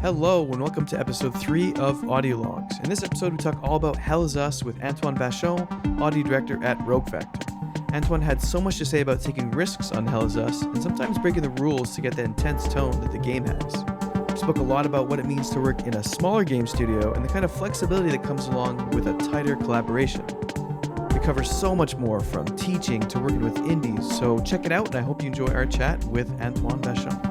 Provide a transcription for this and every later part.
Hello, and welcome to episode 3 of Audio Logs. In this episode, we talk all about Hell Is Us with Antoine Vachon, audio director at Rogue Factor. Antoine had so much to say about taking risks on Hell Is Us, and sometimes breaking the rules to get the intense tone that the game has. We spoke a lot about what it means to work in a smaller game studio and the kind of flexibility that comes along with a tighter collaboration. We cover so much more, from teaching to working with indies, so check it out, and I hope you enjoy our chat with Antoine Vachon.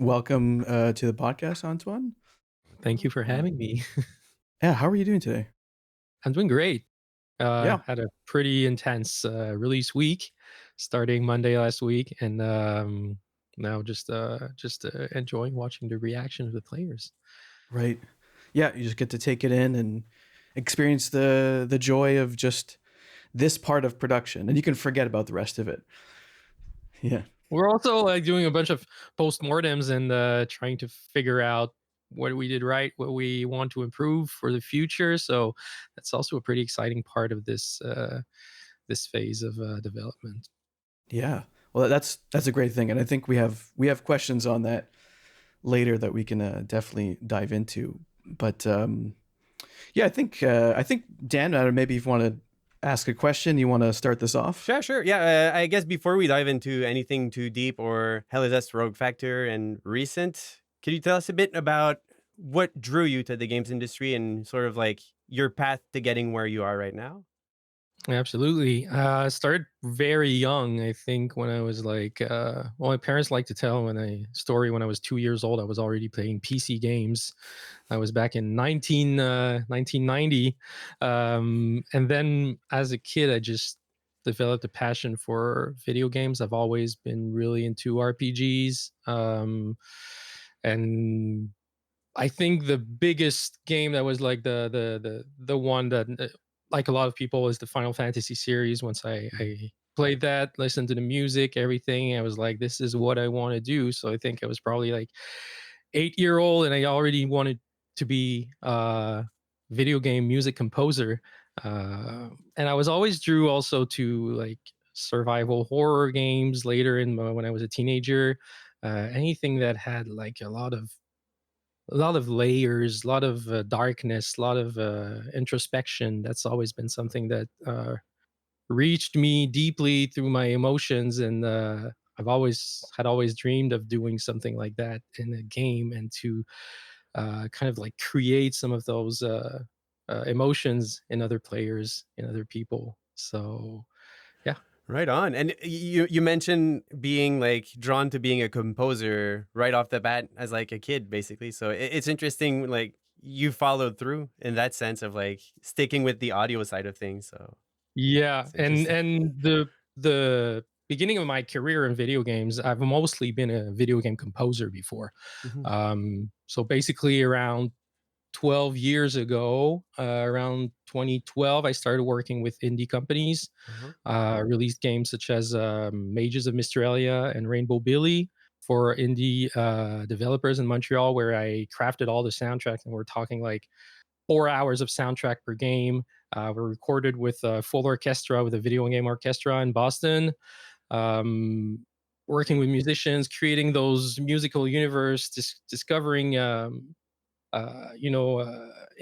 Welcome to the podcast, Antoine. Thank you for having me. Yeah, how are you doing today? I'm doing great. Yeah, Had a pretty intense release week, starting Monday last week, and now just enjoying watching the reaction of the players. right. Yeah, you just get to take it in and experience the joy of just this part of production, and you can forget about the rest of it. Yeah, We're also like doing a bunch of postmortems and trying to figure out what we did right, what we want to improve for the future. So that's also a pretty exciting part of this phase of development. yeah. Well, that's a great thing, and I think we have questions on that later that we can definitely dive into. But yeah, I think Dan, maybe if you want to ask a question, you want to start this off. Sure. Yeah, I guess before we dive into anything too deep or Hell is Us, Rogue Factor, and recent, could you tell us a bit about what drew you to the games industry and sort of like your path to getting where you are right now? Absolutely. I started very young. I think when I was like, well, my parents like to tell when I was 2 years old, I was already playing PC games. I was back in 1990. And then as a kid, I just developed a passion for video games. I've always been really into RPGs. And I think the biggest game that was like the one that like a lot of people is the Final Fantasy series. Once I played that, listened to the music, everything, I was like, this is what I want to do. So I think I was probably like 8 year old, and I already wanted to be a video game music composer. And I was always drew also to like survival horror games later when I was a teenager. Anything that had like a lot of layers, a lot of darkness, a lot of introspection. That's always been something that reached me deeply through my emotions, and I've always dreamed of doing something like that in a game, and to kind of like create some of those emotions in other players, in other people. So yeah. Right on. And you mentioned being like drawn to being a composer right off the bat as like a kid, basically. So it's interesting, like you followed through in that sense of like sticking with the audio side of things. So Yeah, it's and interesting. and the beginning of my career in video games, I've mostly been a video game composer before. Mhm. So basically, around 12 years ago, around 2012, I started working with indie companies, Uh-huh. released games such as Mages of Mysteria and Rainbow Billy for indie developers in Montreal, where I crafted all the soundtrack, and we're talking like 4 hours of soundtrack per game. We're recorded with a full orchestra, with a video game orchestra in Boston. Working with musicians, creating those musical universe, discovering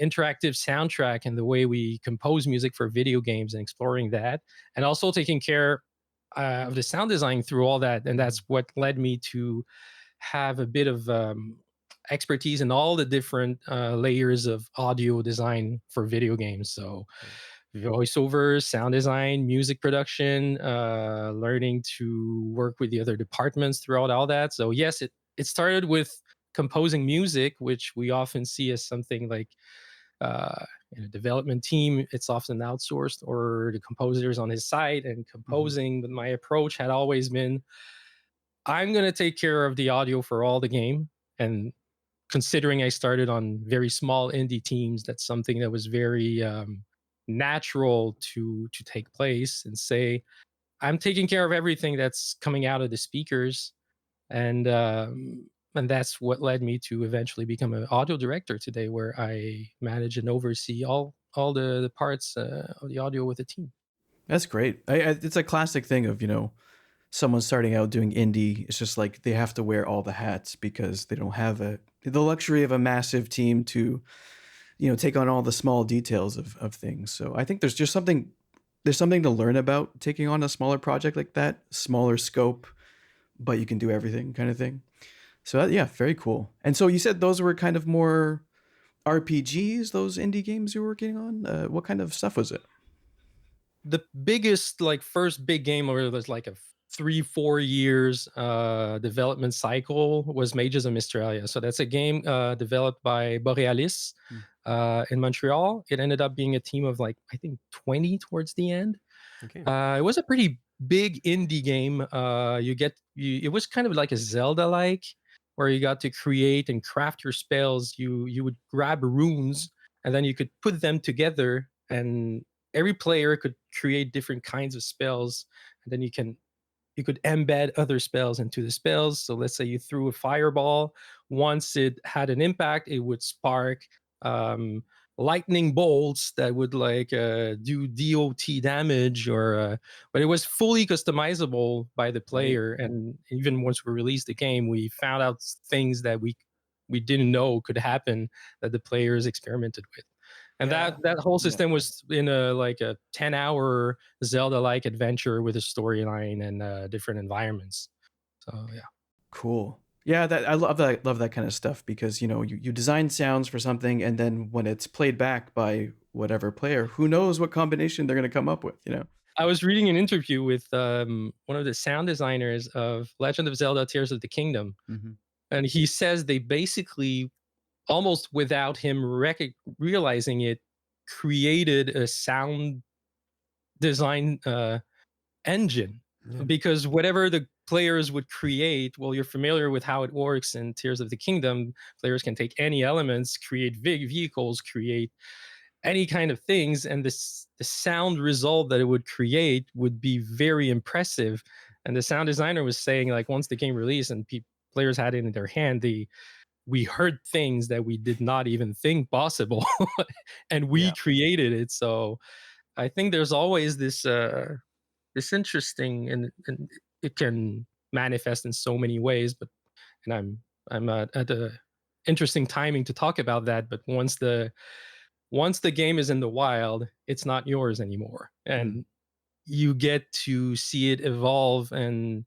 interactive soundtrack and the way we compose music for video games, and exploring that, and also taking care of the sound design through all that. And that's what led me to have a bit of expertise in all the different layers of audio design for video games. So voiceover, sound design, music production, learning to work with the other departments throughout all that. So yes, it started with composing music, which we often see as something like uh, in a development team, it's often outsourced or the composer's on his side and Hmm. composing. But my approach had always been, I'm going to take care of the audio for all the game. And considering I started on very small indie teams, that's something that was very natural to take place and say, I'm taking care of everything that's coming out of the speakers, and that's what led me to eventually become an audio director today, where I manage and oversee all the parts of the audio with a team. That's great. It's a classic thing of, someone starting out doing indie. It's just like they have to wear all the hats because they don't have the luxury of a massive team to, take on all the small details of things. So I think there's something to learn about taking on a smaller project like that, smaller scope, but you can do everything kind of thing. So yeah, very cool. And so you said those were kind of more RPGs, those indie games you were working on. What kind of stuff was it? The biggest, like, first big game where it was like a 3-4 years development cycle was Mages of Mystralia. So that's a game developed by Borealis Mm. in Montreal. It ended up being a team of, like, I think 20 towards the end. Okay. It was a pretty big indie game. It was kind of like a Zelda like, where you got to create and craft your spells. You would grab runes and then you could put them together, and every player could create different kinds of spells, and then you could embed other spells into the spells. So let's say you threw a fireball. Once it had an impact, it would spark um, lightning bolts that would, like, do DOT damage, but it was fully customizable by the Right. player. And even once we released the game, we found out things that we didn't know could happen that the players experimented with. And Yeah. that whole Yeah. system was in a 10-hour Zelda-like adventure with a storyline and different environments. So yeah. Cool. Yeah, that I love that kind of stuff because you design sounds for something and then when it's played back by whatever player, who knows what combination they're gonna come up with. I was reading an interview with one of the sound designers of Legend of Zelda: Tears of the Kingdom, Hmm. and he says they basically, almost without him realizing it, created a sound design engine, Yeah. because whatever the players would create, well, you're familiar with how it works in Tears of the Kingdom. Players can take any elements, create big vehicles, create any kind of things, and the sound result that it would create would be very impressive. And the sound designer was saying, like, once the game released and players had it in their hand, we heard things that we did not even think possible, and we Yeah. created it. So I think there's always this interesting, and it can manifest in so many ways. But and I'm at a interesting timing to talk about that. But once the game is in the wild, it's not yours anymore, Mm. and you get to see it evolve and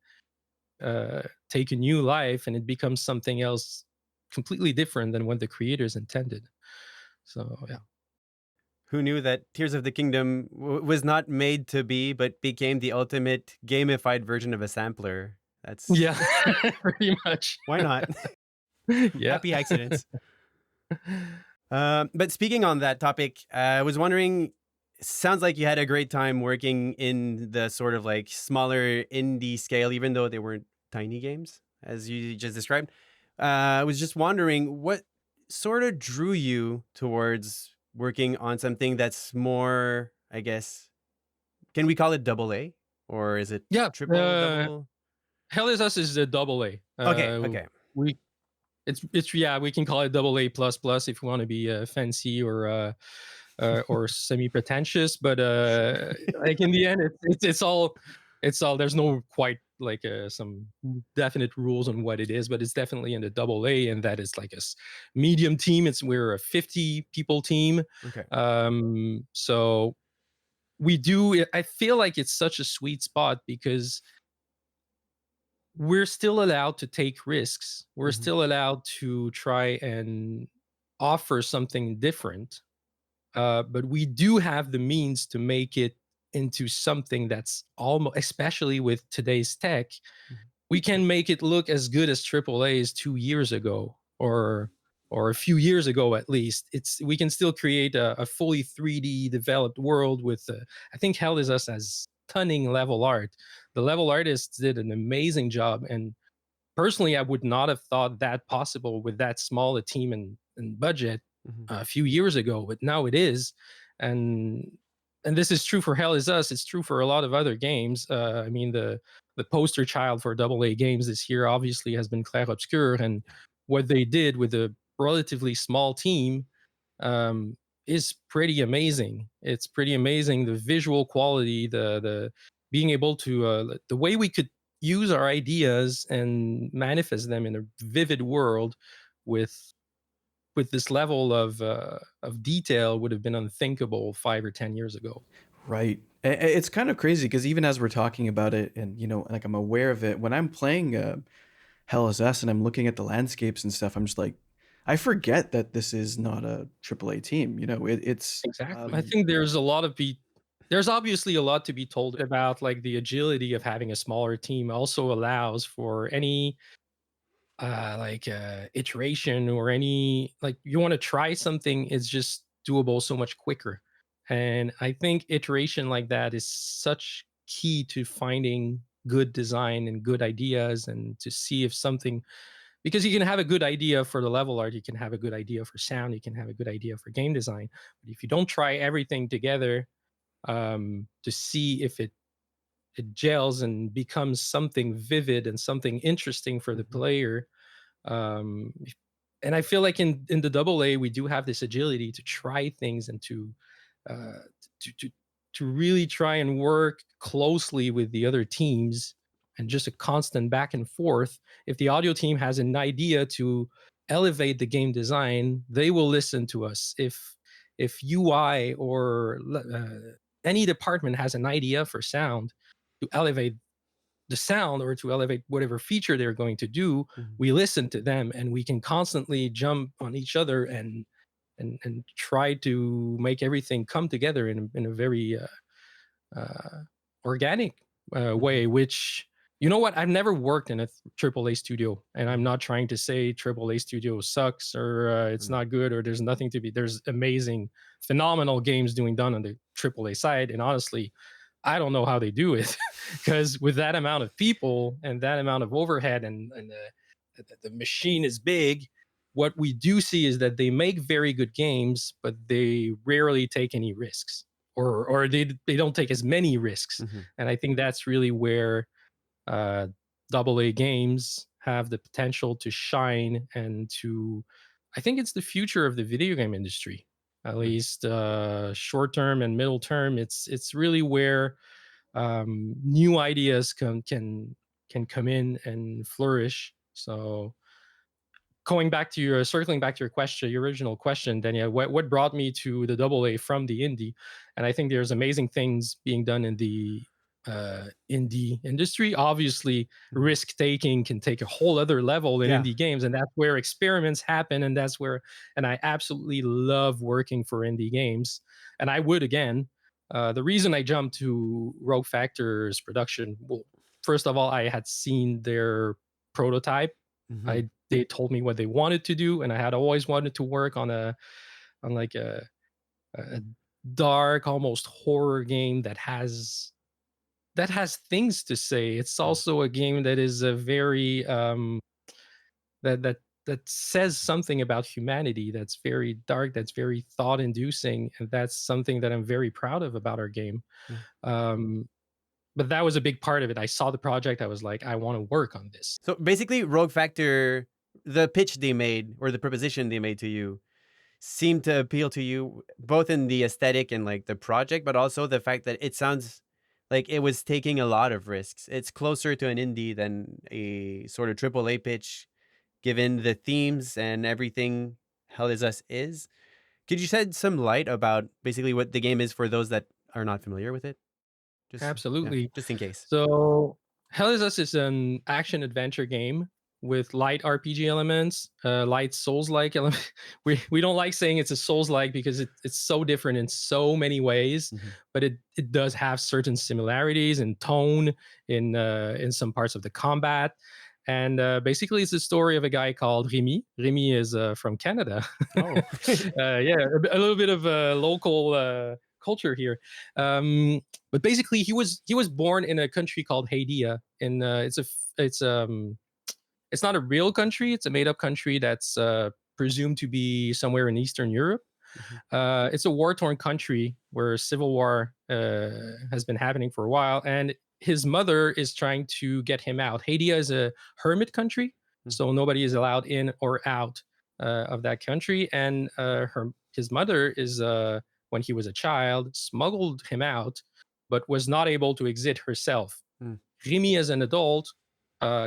take a new life, and it becomes something else completely different than what the creators intended. So yeah. Who knew that Tears of the Kingdom was not made to be, but became the ultimate gamified version of a sampler? That's Yeah. Pretty much. why not? Yeah. Happy accidents. But speaking on that topic, I was wondering. Sounds like you had a great time working in the sort of like smaller indie scale, even though they weren't tiny games, as you just described. I was just wondering what sort of drew you towards working on something that's more, I guess, can we call it double A or is it Yeah. triple double? Hell is Us is a double A. Okay, okay. We it's yeah, we can call it double A plus plus if we want to be fancy or semi pretentious. But like, in the end, it's all. There's no quite like some definite rules on what it is, but it's definitely in the double A, and that is like a medium team. We're a 50 people team. Okay. So we do. I feel like it's such a sweet spot because we're still allowed to take risks. We're Hmm. still allowed to try and offer something different, but we do have the means to make it into something that's almost, especially with today's tech, Mhm. we can make it look as good as AAA's 2 years ago, or a few years ago at least. We can still create a fully 3D developed world with. I think Hell is Us has stunning level art. The level artists did an amazing job, and personally, I would not have thought that possible with that small a team and budget Mhm. a few years ago, but now it is. And this is true for Hell is Us. It's true for a lot of other games. I mean, the poster child for AA games this year obviously has been Clair Obscur, and what they did with a relatively small team is pretty amazing. It's pretty amazing. The visual quality, the being able to the way we could use our ideas and manifest them in a vivid world with this level of detail would have been unthinkable 5 or 10 years ago. Right. It's kind of crazy because even as we're talking about it, and like I'm aware of it, when I'm playing Hell is Us and I'm looking at the landscapes and stuff, I'm just like, I forget that this is not a AAA team. It's Exactly. I think there's obviously a lot to be told about, like the agility of having a smaller team also allows for any iteration, or any, like, you want to try something, it's just doable so much quicker. And I think iteration like that is such key to finding good design and good ideas, and to see if something, because you can have a good idea for the level art, you can have a good idea for sound, you can have a good idea for game design, but if you don't try everything together to see if it gels and becomes something vivid and something interesting for the Mhm. player. um and I feel like in the double A we do have this agility to try things, and uh to to to really try and work closely with the other teams, and just a constant back and forth. If the audio team has an idea to elevate the game design, they will listen to us. If UI or any department has an idea for sound to elevate the sound, or to elevate whatever feature they're going to do, Mhm. we listen to them, and we can constantly jump on each other, and try to make everything come together in a very uh, organic Mhm. way. Which, you know what, I've never worked in a AAA studio, and I'm Mhm. not trying to say AAA studio sucks, or it's Mm. not good, or there's nothing to be. There's amazing, phenomenal games doing done on the AAA side, and honestly, I don't know how they do it, because with that amount of people and that amount of overhead, and the machine is big. What we do see is that they make very good games, but they rarely take any risks, or they don't take as many risks. Mhm. And I think that's really where uh, double A games have the potential to shine, and to, I think it's the future of the video game industry, at Right. least short term and middle term. It's really where new ideas can come in and flourish. So going back to your circling back to your question, your original question, Danielle, what brought me to the double A from the indie? And I think there's amazing things being done in the indie industry. Obviously, Mhm. risk taking can take a whole other level in Yeah. indie games, and that's where experiments happen. And that's where, and I absolutely love working for indie games. And I would again. The reason I jumped to Rogue Factor's production, well, first of all, I had seen their prototype. Mhm. I They told me what they wanted to do, and I had always wanted to work on like a dark, almost horror game that has things to say. It's Mm. also a game that is a very that says something about humanity, that's very dark, that's very thought inducing, and that's something that I'm very proud of about our game. Yeah. Um, but that was a big part of it. I saw the project, I was like, I want to work on this. So basically, Rogue Factor, the pitch they made or the proposition they made to you seemed to appeal to you both in the aesthetic and like the project, but also the fact that it sounds like it was taking a lot of risks. It's closer to an indie than a sort of triple A pitch, given the themes and everything Hell is Us is. Could you shed some light about basically what the game is for those that are not familiar with it? Just yeah, Absolutely. just in case. So Hell is Us is an action adventure game with light RPG elements, light Souls-like element. We don't like saying it's a Souls-like because it's so different in so many ways, Mhm. but it does have certain similarities in tone, in some parts of the combat. And basically, it's the story of a guy called Remy. Remy is from Canada. Oh. Yeah, a little bit of local culture here. But basically, he was born in a country called Haiti. In it's not a real country. It's a made up country that's presumed to be somewhere in Eastern Europe. Mhm. It's a war torn country where civil war has been happening for a while, and his mother is trying to get him out. Haiti is a hermit country, Mhm. so nobody is allowed in or out of that country. And his mother is, when he was a child, smuggled him out, but was not able to exit herself. Mm. Remy, as an adult,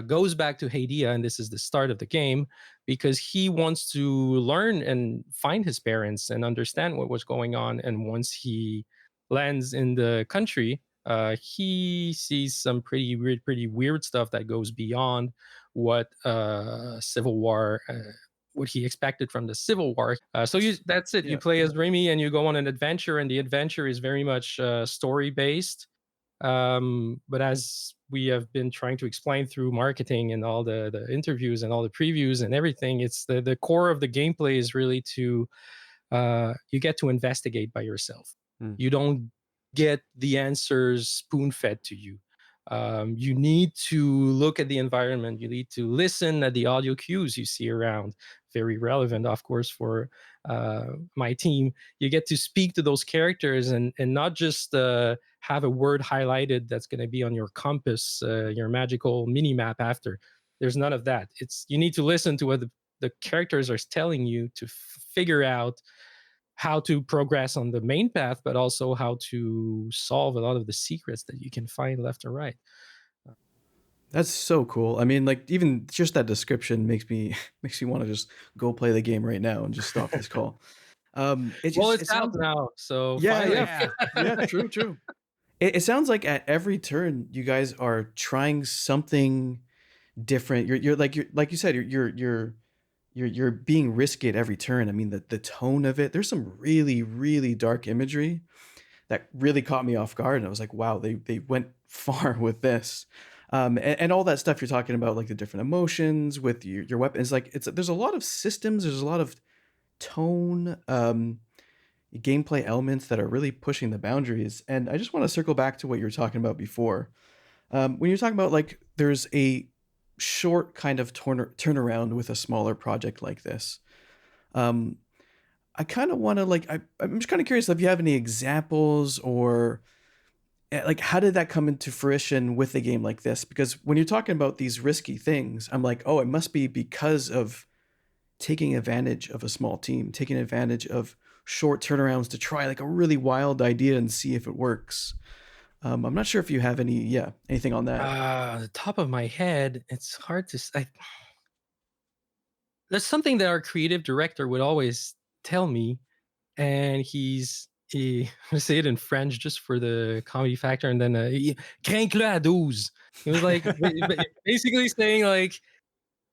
goes back to Hadia, and this is the start of the game, because he wants to learn and find his parents and understand what was going on. And once he lands in the country, he sees some pretty weird stuff that goes beyond what Civil War. What he expected from the Civil War. That's it. You Yeah. play as Remy and you go on an adventure, and the adventure is very much story based. But as we have been trying to explain through marketing and all the interviews and all the previews and everything, it's the core of the gameplay is really to you get to investigate by yourself. Mm. You don't get the answers spoon fed to you. You need to look at the environment. You need to listen at the audio cues you see around. Very relevant, of course, for my team. You get to speak to those characters and not just have a word highlighted that's going to be on your compass, your magical mini map after. There's none of that. It's you need to listen to what the characters are telling you to figure out how to progress on the main path, but also how to solve a lot of the secrets that you can find left or right. That's so cool. I mean, like even just that description makes me makes me want to just go play the game right now and just stop this call. It Well, just it's it out sounds now, so yeah, finally. yeah, yeah, true, true. It sounds like at every turn you guys are trying something different. You're like you said, you're being risky at every turn. I mean, the tone of it. There's some really really dark imagery that really caught me off guard, and I was like, wow, they went far with this. And all that stuff you're talking about, like the different emotions with your weapons, like it's there's a lot of systems, there's a lot of tone, gameplay elements that are really pushing the boundaries. And I just want to circle back to what you were talking about before. When you're talking about like there's a short kind of turnaround with a smaller project like this. Um, I kind of want to like I'm just kind of curious if you have any examples or like how did that come into fruition with a game like this? Because when you're talking about these risky things, I'm like, oh, it must be because of taking advantage of a small team, taking advantage of short turnarounds to try like a really wild idea and see if it works. I'm not sure if you have anything on that. The top of my head, it's hard to say. There's something that our creative director would always tell me, and I'm gonna say it in French just for the comedy factor, and then crank-le à 12. He was like basically saying like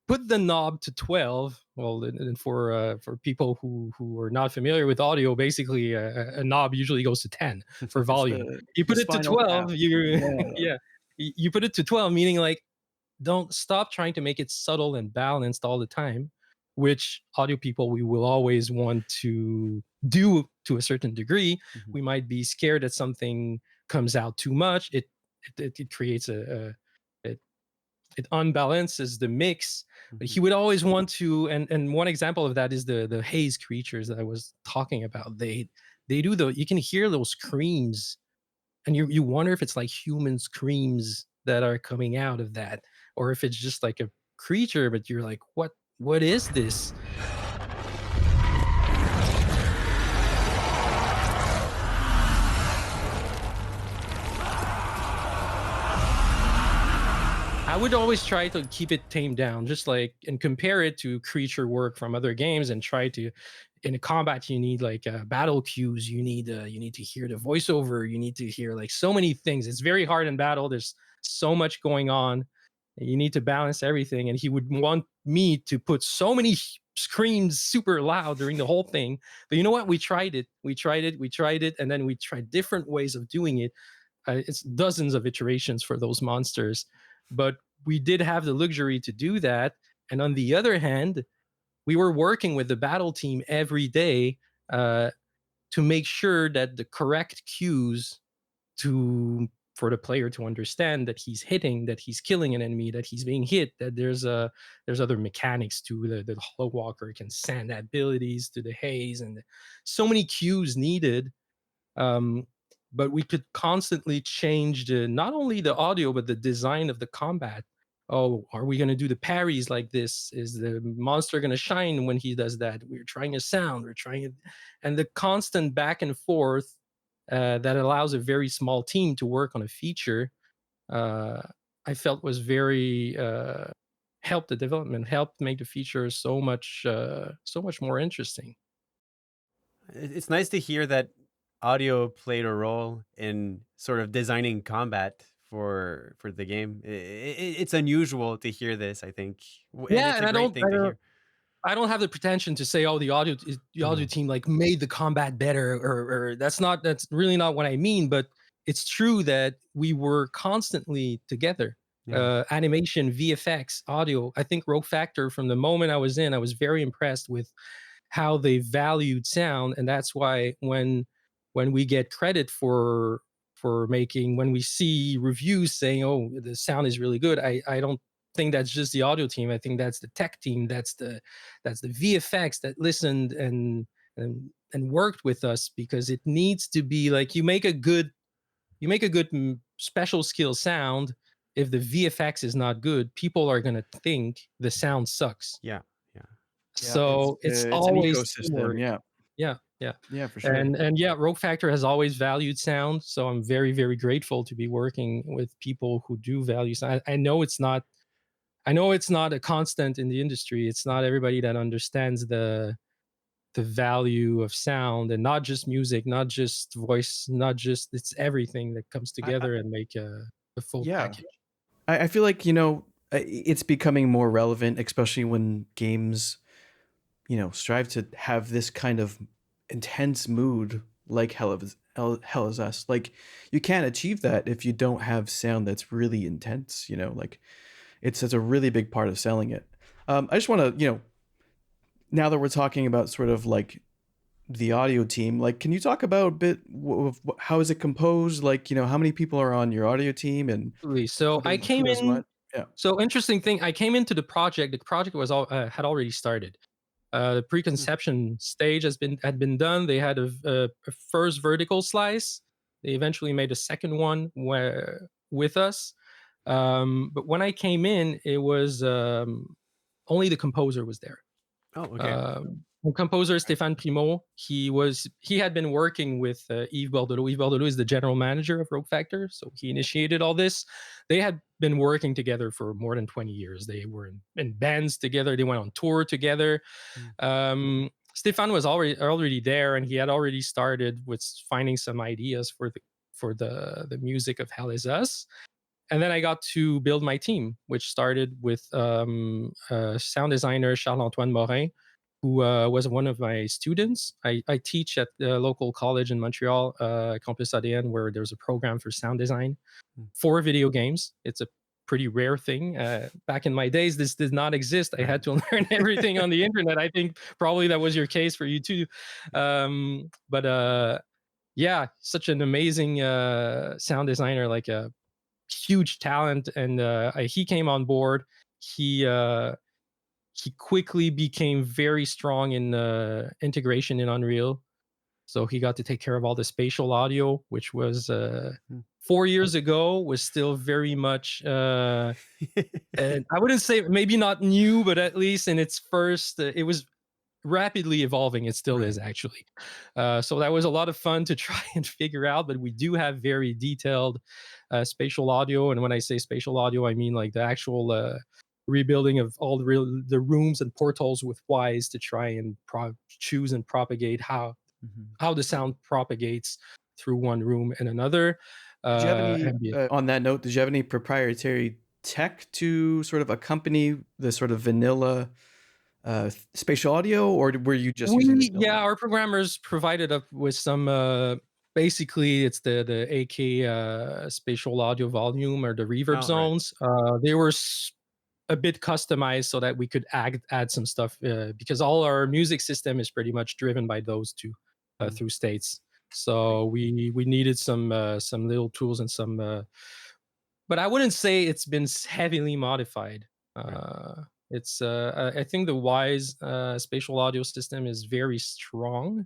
put the knob to 12. Well, and for people who are not familiar with audio, basically a knob usually goes to 10 for It's volume. You the put it to spinal tap. 12, you Yeah. yeah, you put it to 12, meaning like don't stop trying to make it subtle and balanced all the time, which audio people we will always want to do to a certain degree. Mhm. We might be scared that something comes out too much. It creates it, it unbalances the mix. But Mhm. he would always want to, and one example of that is the haze creatures that I was talking about. They do the you can hear those screams, and you wonder if it's like human screams that are coming out of that, or if it's just like a creature, but you're like, what is this? I would always try to keep it tamed down, just like and compare it to creature work from other games, and try to. In a combat, you need like battle cues. You need to hear the voiceover. You need to hear like so many things. It's very hard in battle. There's so much going on. You need to balance everything. And he would want me to put so many screams super loud during the whole thing. But you know what? We tried it. And then we tried different ways of doing it. It's dozens of iterations for those monsters. But we did have the luxury to do that. And on the other hand, we were working with the battle team every day uh, to make sure that the correct cues to for the player to understand that he's hitting, that he's killing an enemy, that he's being hit, that there's other mechanics to the hollow walker can send abilities to the haze, and so many cues needed. um, but we could constantly change not only the audio but the design of the combat. Oh, are we going to do the parries like this? Is the monster going to shine when he does that? We're trying a sound, we're trying it, and the constant back and forth that allows a very small team to work on a feature. uh, I felt was very helped the development, helped make the feature so much more interesting. It's nice to hear that audio played a role in sort of designing combat for the game. It's unusual to hear this, I think, and Yeah, it's and a great thing to hear. I don't have the pretension to say, oh, the audio Uh, team like made the combat better, or that's really not what I mean. But it's true that we were constantly together. yeah, Animation, VFX, audio. I think Rogue Factor, from the moment I was in, I was very impressed with how they valued sound, and that's why when we get credit for making, when we see reviews saying, oh, the sound is really good, I don't think that's just the audio team. I think that's the tech team, that's the VFX that listened and worked with us, because it needs to be like, you make a good special skill sound. If the VFX is not good, people are going to think the sound sucks. yeah, yeah. Yeah, it's So it's it's an always ecosystem. teamwork. Yeah, Yeah, yeah. yeah, for sure. And yeah, Rogue Factor has always valued sound, so I'm very, very grateful to be working with people who do value sound. I know it's not a constant in the industry. It's not everybody that understands the value of sound, and not just music, not just voice, not just, it's everything that comes I together and make a full yeah, package. I feel like it's becoming more relevant, especially when games strive to have this kind of intense mood, like Hell is Us. Like, you can't achieve that if you don't have sound that's really intense. Like, it's a really big part of selling it. I just want to, now that we're talking about sort of like the audio team, like, can you talk about a bit of how is it composed? Like, how many people are on your audio team and Absolutely. So I who came does in. what? Yeah. So interesting thing. I came into the project. The project had already started. The Hmm. preconception stage had been done. They had a first vertical slice. They eventually made a second one with us. But when I came in, it was only the composer was there. Oh, okay. The composer Stéphane Primo, he had been working with Yves Bordelot. Yves Bordelot is the general manager of Rogue Factor, so he initiated all this. They had been working together for more than 20 years. They were in bands together. They went on tour together. Mm. Stéphane was already there, and he had already started with finding some ideas for the music of Hell Is Us. And then I got to build my team, which started with sound designer Charles-Antoine Morin, who was one of my students. I teach at the local college in Montreal, Campus ADN, where there's a program for sound design Mm. for video games. It's a pretty rare thing. Back in my days, this did not exist. I had to learn everything on the internet. I think probably that was your case for you too. But yeah, such an amazing sound designer, like a huge talent. And he came on board. He uh he quickly became very strong in integration in Unreal, so he got to take care of all the spatial audio, which was Mm. 4 years ago, was still very much and I wouldn't say maybe not new, but at least in its first it was rapidly evolving. It still is, Right. actually. So that was a lot of fun to try and figure out. But we do have very detailed spatial audio, and when I say spatial audio, I mean like the actual rebuilding of all the rooms and portals with Wise to try and choose and propagate Mhm. how the sound propagates through one room and another. Did you have any Ambient. on that note? Did you have any proprietary tech to sort of accompany the sort of vanilla spatial audio, or were you just using the built-in? Our programmers provided up with some basically it's the AK spatial audio volume or the reverb Oh, right. zones. They were a bit customized so that we could add some stuff because all our music system is pretty much driven by those two Mm. through states. So we needed some little tools and some but I wouldn't say it's been heavily modified. Right. It's I think the Wise spatial audio system is very strong.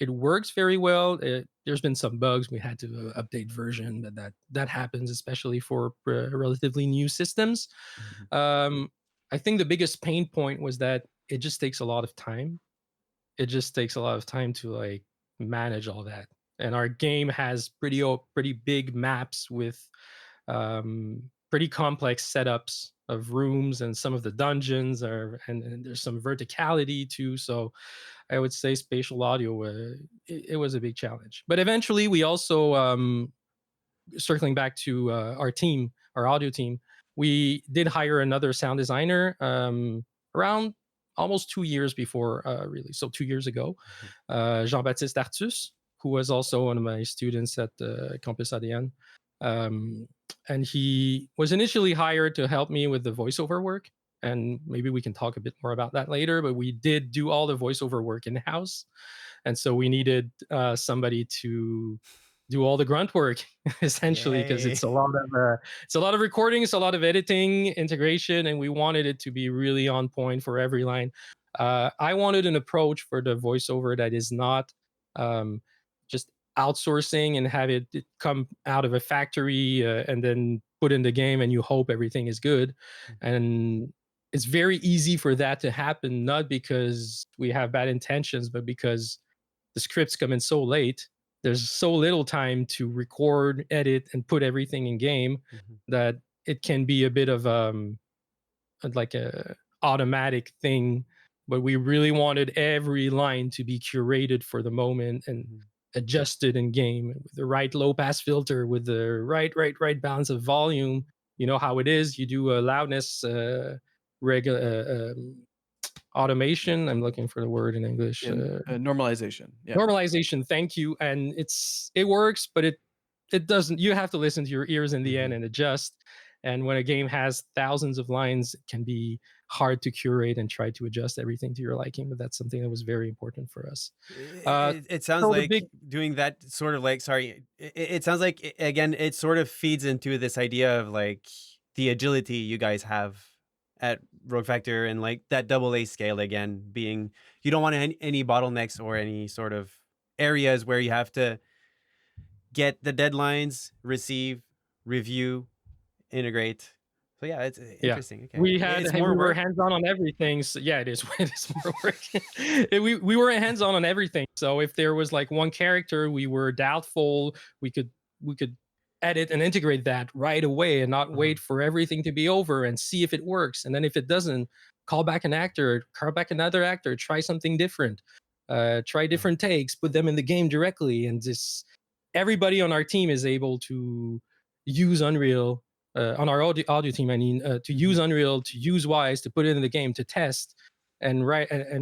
It works very well. There's been some bugs. We had to update version, but that happens especially for relatively new systems. Mhm. I think the biggest pain point was that it just takes a lot of time. It just takes a lot of time to like manage all that. And our game has pretty big maps with pretty complex setups of rooms, and some of the dungeons are and there's some verticality too. So I would say spatial audio it was a big challenge. But eventually we also circling back to our audio team, we did hire another sound designer around almost 2 years before really. So 2 years ago, Jean-Baptiste Artus, who was also one of my students at Campus ADN. And he was initially hired to help me with the voiceover work. And maybe we can talk a bit more about that later, but we did do all the voiceover work in house. And so we needed somebody to do all the grunt work essentially, because Yay. it's a lot of recording, it's a lot of editing, integration, and we wanted it to be really on point for every line. I wanted an approach for the voiceover that is not just outsourcing and have it come out of a factory and then put in the game and you hope everything is good. And it's very easy for that to happen, not because we have bad intentions, but because the scripts come in so late. There's so little time to record, edit, and put everything in game Mhm. that it can be a bit of like a automatic thing. But we really wanted every line to be curated for the moment and Mhm. adjusted in game with the right low pass filter, with the right balance of volume. You know how it is. You do a loudness automation. I'm looking for the word in English. Normalization. Yeah. Normalization. Thank you. And it works, but it doesn't. You have to listen to your ears in the end Mhm. and adjust. And when a game has thousands of lines, it can be hard to curate and try to adjust everything to your liking. But that's something that was very important for us. It sounds So the like big doing that sort of like, sorry, it sounds like, again, it sort of feeds into this idea of like the agility you guys have at Rogue Factor, and like that double A scale again being, you don't want any bottlenecks or any sort of areas where you have to get the deadlines, receive, review, integrate. So yeah, it's Yeah. interesting. Okay. We It's more were work. hands-on on everything. So yeah, it is it is more work. We were hands-on on everything. So if there was like one character we were doubtful, we could edit and integrate that right away and not Uh-huh. wait for everything to be over and see if it works. And then if it doesn't, call back an actor, call back another actor, try something different. Try different takes, put them in the game directly, and just everybody on our team is able to use Unreal on our audio team. I mean, to use Unreal, to use Wise, to put it in the game, to test, and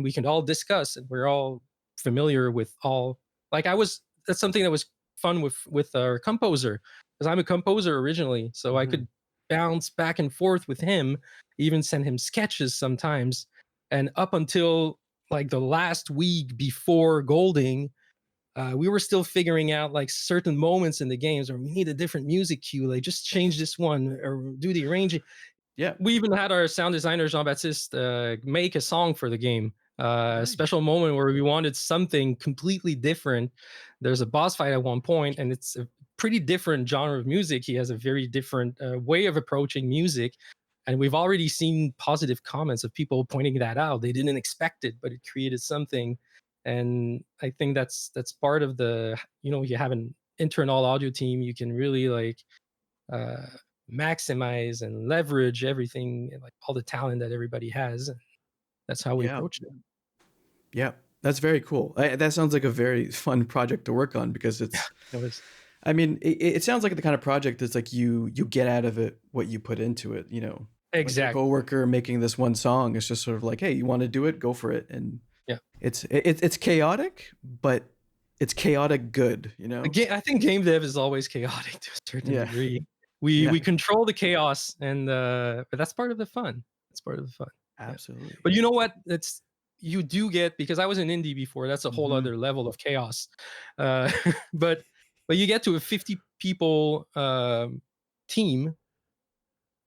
we can all discuss, and we're all familiar with all. Like that's something that was fun with our composer, because I'm a composer originally, so I could bounce back and forth with him, even send him sketches sometimes, and up until like the last week before Golding, we were still figuring out like certain moments in the games, or we need a different music cue, like just change this one or do the arranging. Yeah. We even had our sound designer Jean-Baptiste make a song for the game. A Nice. special moment where we wanted something completely different. There's a boss fight at one point, and it's a pretty different genre of music. He has a very different way of approaching music, and we've already seen positive comments of people pointing that out. They didn't expect it, but it created something. And I think that's part of the, you have an internal audio team, you can really like uh maximize and leverage everything, like all the talent that everybody has. And that's how we Yeah. approached it. Yeah. That's very cool. That sounds like a very fun project to work on, because it's It was I mean, it sounds like the kind of project that's like you get out of it what you put into it. Like your Exactly. coworker making this one song. It's just sort of like, hey, you want to do it, go for it. And Yeah. it's chaotic, but it's chaotic good. I think game dev is always chaotic to a certain Yeah. degree. Yeah. We control the chaos, and but that's part of the fun. That's part of the fun. Yeah. Absolutely. But you know what? You do get, because I was in indie before. That's a whole Mhm. other level of chaos. Uh, but you get to a 50 people team,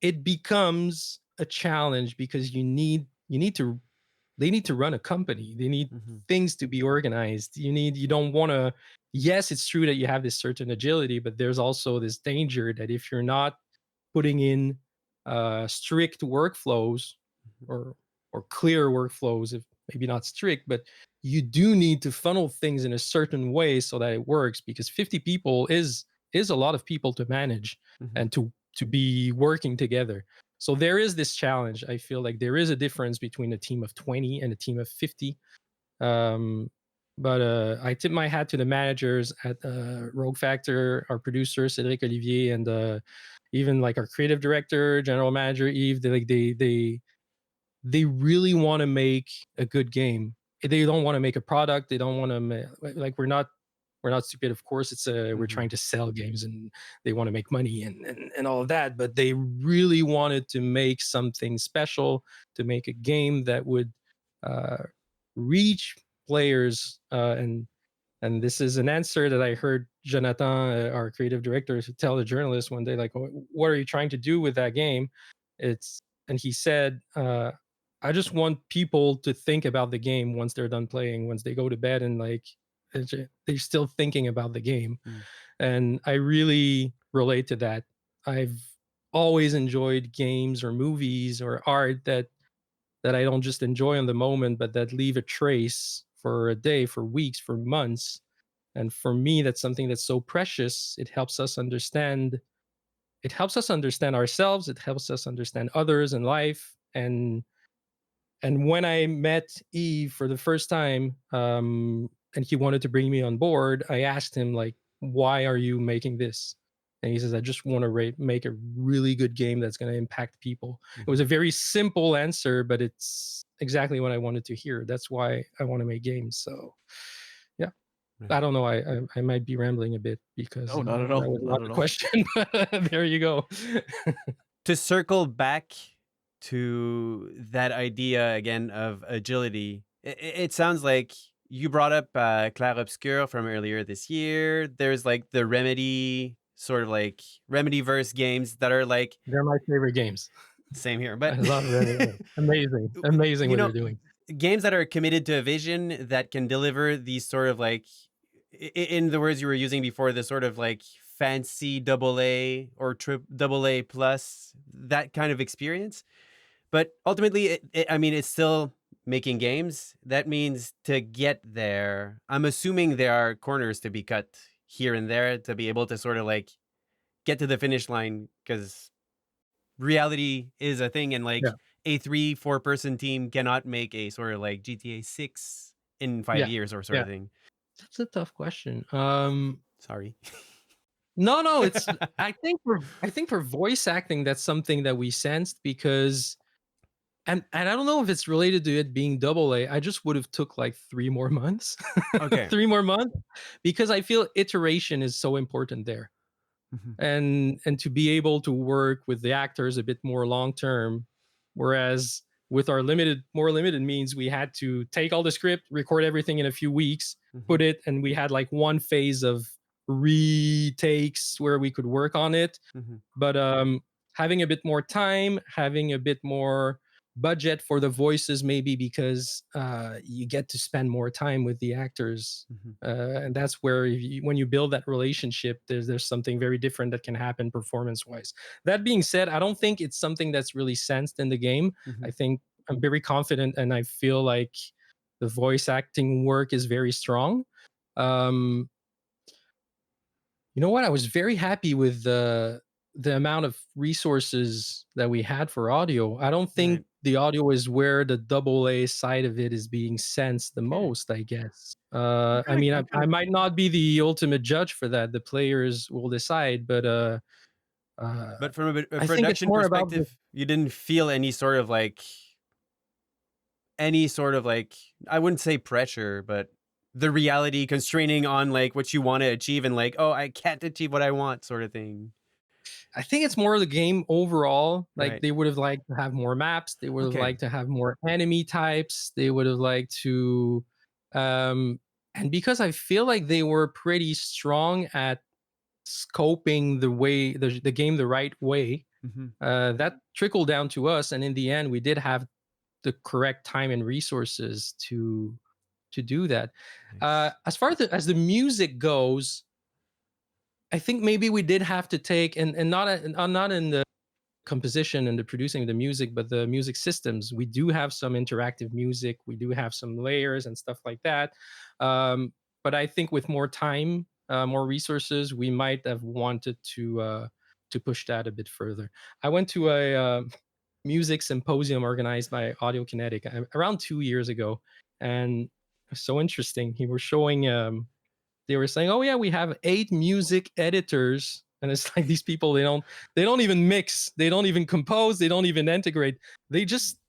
it becomes a challenge because you need to they need to run a company. They need Mhm. things to be organized. You don't want to, yes, it's true that you have this certain agility, but there's also this danger that if you're not putting in strict workflows, Mhm. or clear workflows, if maybe not strict, but you do need to funnel things in a certain way so that it works, because 50 people is a lot of people to manage Mhm. and to be working together. So there is this challenge. I feel like there is a difference between a team of 20 and a team of 50. Um, but I tip my hat to the managers at Rogue Factor, our producer Cedric Olivier, and even like our creative director, general manager Yves. They really want to make a good game. They don't want to make a product. They don't want to like we're not stupid. Of course, it's we're Mhm. trying to sell games, and they want to make money and all of that. But they really wanted to make something special, to make a game that would uh, reach players. And this is an answer that I heard Jonathan, our creative director, tell the journalist one day, like, "What are you trying to do with that game?" It's And he said, "I just want people to think about the game once they're done playing, once they go to bed, and like they're still thinking about the game." Mm. And I really relate to that. I've always enjoyed games or movies or art that I don't just enjoy on the moment, but that leave a trace for a day, for weeks, for months. And for me, that's something that's so precious. It helps us understand. It helps us understand ourselves. It helps us understand others in life. And when I met Eve for the first time, and he wanted to bring me on board, I asked him like, "Why are you making this?" And he says, "I just want to make a really good game that's going to impact people." It was Mhm. a very simple answer, but it's exactly what I wanted to hear. That's why I want to make games. So, yeah, I Right. don't know. I might be rambling a bit because No, not at that all. was not Not at the all. question. But there you go. To circle back to that idea again of agility, it sounds like you brought up Clair Obscur from earlier this year. There's like the Remedy, sort of like Remedy-verse games that are like They're my favorite games. same here, I but love Remedy. Amazing, amazing you what know, they're doing. games that are committed to a vision that can deliver these sort of like, in the words you were using before, the sort of like fancy double A or double A plus, that kind of experience. But ultimately, I mean, it's still making games. That means to get there, I'm assuming there are corners to be cut here and there to be able to sort of like get to the finish line, because reality is a thing, and like Yeah, a 3 4 person team cannot make a sort of like GTA 6 in five yeah, years or sort yeah. of thing. That's a tough question. Sorry. No, no, it's I think for voice acting, that's something that we sensed because and I don't know if it's related to it being double A. I just would have took like 3 more months, Okay. 3 more months, because I feel iteration is so important there. Mhm. And to be able to work with the actors a bit more long term, whereas with our more limited means, we had to take all the script, record everything in a few weeks, Mhm. put it, and we had like one phase of retakes where we could work on it. Mhm. But having a bit more time, having a bit more budget for the voices, maybe because you get to spend more time with the actors. Mhm. And that's where when you build that relationship, there's something very different that can happen performance wise. That being said, I don't think it's something that's really sensed in the game. I Mhm. think I'm very confident, and I feel like the voice acting work is very strong. um, you know what? I was very happy with the amount of resources that we had for audio. I don't think Right. the audio is where the double A side of it is being sensed the most, I guess. I mean, I might not be the ultimate judge for that. The players will decide, but But from a I think it's production more about the perspective, you didn't feel any sort of like, I wouldn't say pressure, but the reality constraining on like what you want to achieve and like, oh, I can't achieve what I want sort of thing. I think it's more the game overall. Like Right. they would have liked to have more maps. They would have Okay. liked to have more enemy types. They would have liked to, um, and because I feel like they were pretty strong at scoping the game the right way, Mm-hmm. that trickled down to us. And in the end, we did have the correct time and resources to do that. Nice. As far as the music goes, I think maybe we did have to take and not in the composition and the producing of the music, but the music systems. We do have some interactive music. We do have some layers and stuff like that. But I think with more time, more resources, we might have wanted to push that a bit further. I went to a music symposium organized by Audio Kinetic around 2 years ago, and it was so interesting. He was showing they were saying, "Oh yeah, we have 8 music editors," and it's like these people they don't even mix, they don't even compose, they don't even integrate. They just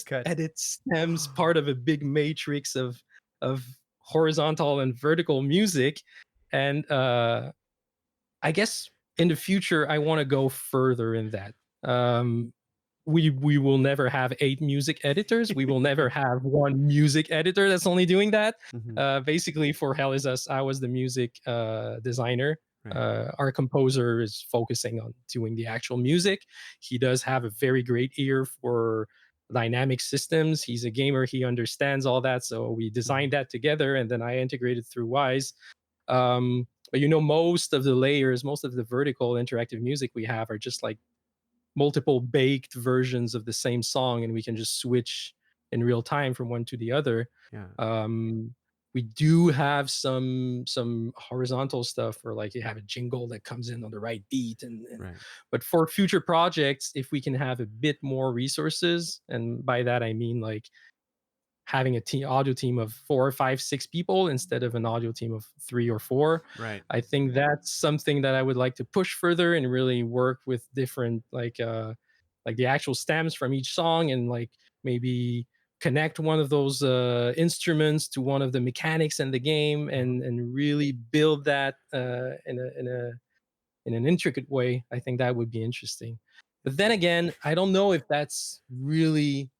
Cut. edit stems, part of a big matrix of horizontal and vertical music, and I guess in the future I want to go further in that. Um, we will never have 8 music editors. We will never have one music editor that's only doing that. Mhm. Basically, for Hell Is Us, I was the music designer. Right. Our composer is focusing on doing the actual music. He does have a very great ear for dynamic systems. He's a gamer. He understands all that. So we designed that together, and then I integrated through Wise. But most of the layers, most of the vertical interactive music we have are just like multiple baked versions of the same song, and we can just switch in real time from one to the other. Yeah. We do have some horizontal stuff where like you have a jingle that comes in on the right beat, and Right. but for future projects, if we can have a bit more resources, and by that I mean like having a audio team of 4 or 5, 6 people instead of an audio team of 3 or 4. Right. I think that's something that I would like to push further and really work with different like the actual stems from each song, and like maybe connect one of those instruments to one of the mechanics in the game, and really build that in an intricate way. I think that would be interesting. But then again, I don't know if that's really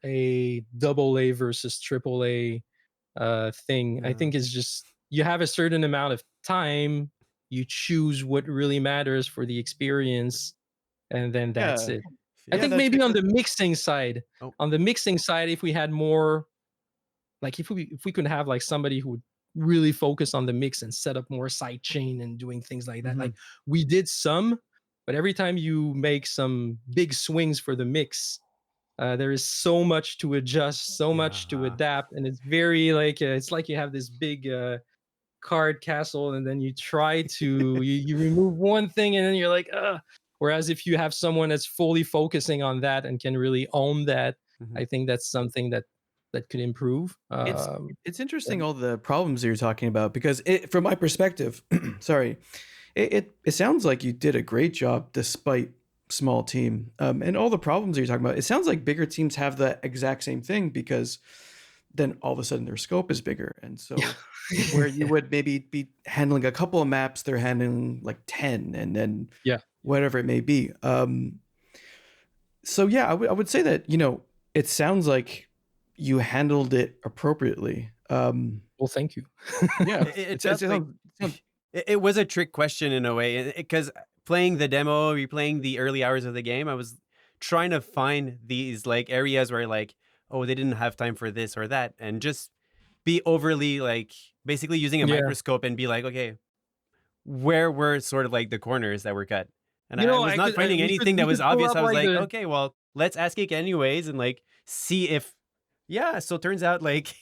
a double A versus triple A thing. I Yeah. think it's just you have a certain amount of time, you choose what really matters for the experience, and then that's Yeah. it. I Yeah, think that's maybe on fair. the mixing side, Oh. if we had more, like if we could have like somebody who would really focus on the mix and set up more side chain and doing things like that. Mhm. Like we did some, but every time you make some big swings for the mix, there is so much to adjust, so much to Yeah. adapt, and it's very like it's like you have this big card castle, and then you try to you remove one thing, and then you're like, ugh. Whereas if you have someone that's fully focusing on that and can really own that, Mhm. I think that's something that could improve. It's Um, it's interesting all the problems that you're talking about because from my perspective, sorry, it sounds like you did a great job despite small team, and all the problems that you're talking about. It sounds like bigger teams have the exact same thing because then all of a sudden their scope is bigger, and so where you would maybe be handling a couple of maps, they're handling like 10, and then yeah. whatever it may be. So yeah, I would say that it sounds like you handled it appropriately. Well, thank you. Yeah, It it felt like sounds it was a trick question in a way because playing the demo, replaying the early hours of the game, I was trying to find these like areas where like, oh, they didn't have time for this or that, and just be overly like basically using a Yeah. microscope and be like, okay, where were sort of like the corners that were cut? And I was I not could finding we could anything we that was could pull obvious. up I was like like, the okay, well, let's ask it anyways and like see if yeah, so turns out like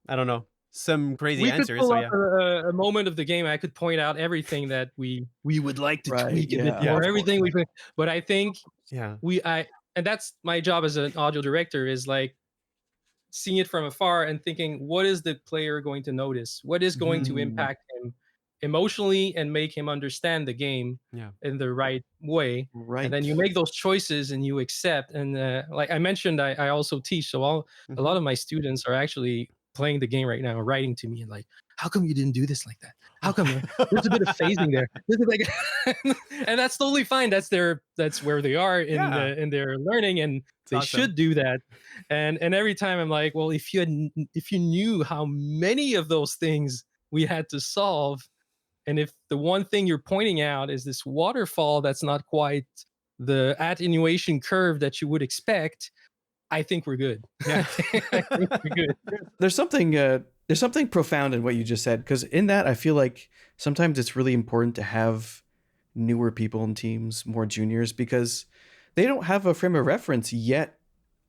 I don't know, some crazy we could answers. pull So up yeah. a moment of the game. I could point out everything that we would like to right. tweak a bit Yeah, Yeah. more, of course. everything we could. But I think Yeah. we I and that's my job as an audio director, is like seeing it from afar and thinking, what is the player going to notice? What is going to Mhm. impact him emotionally and make him understand the game Yeah. in the right way? And then Right. you make those choices and you accept. And like I mentioned, I also teach. So a Hmm. lot of my students are actually playing the game right now, writing to me and like, how come you didn't do this like that? How come there's a bit of phasing there? This is like, and that's totally fine. That's where they are Yeah. in their learning, and It's they awesome. should do that. And every time I'm like, well, if you knew how many of those things we had to solve, and if the one thing you're pointing out is this waterfall that's not quite the attenuation curve that you would expect, I think we're good. Yeah. I think we're good. There's something profound in what you just said, because in that I feel like sometimes it's really important to have newer people in teams, more juniors, because they don't have a frame of reference yet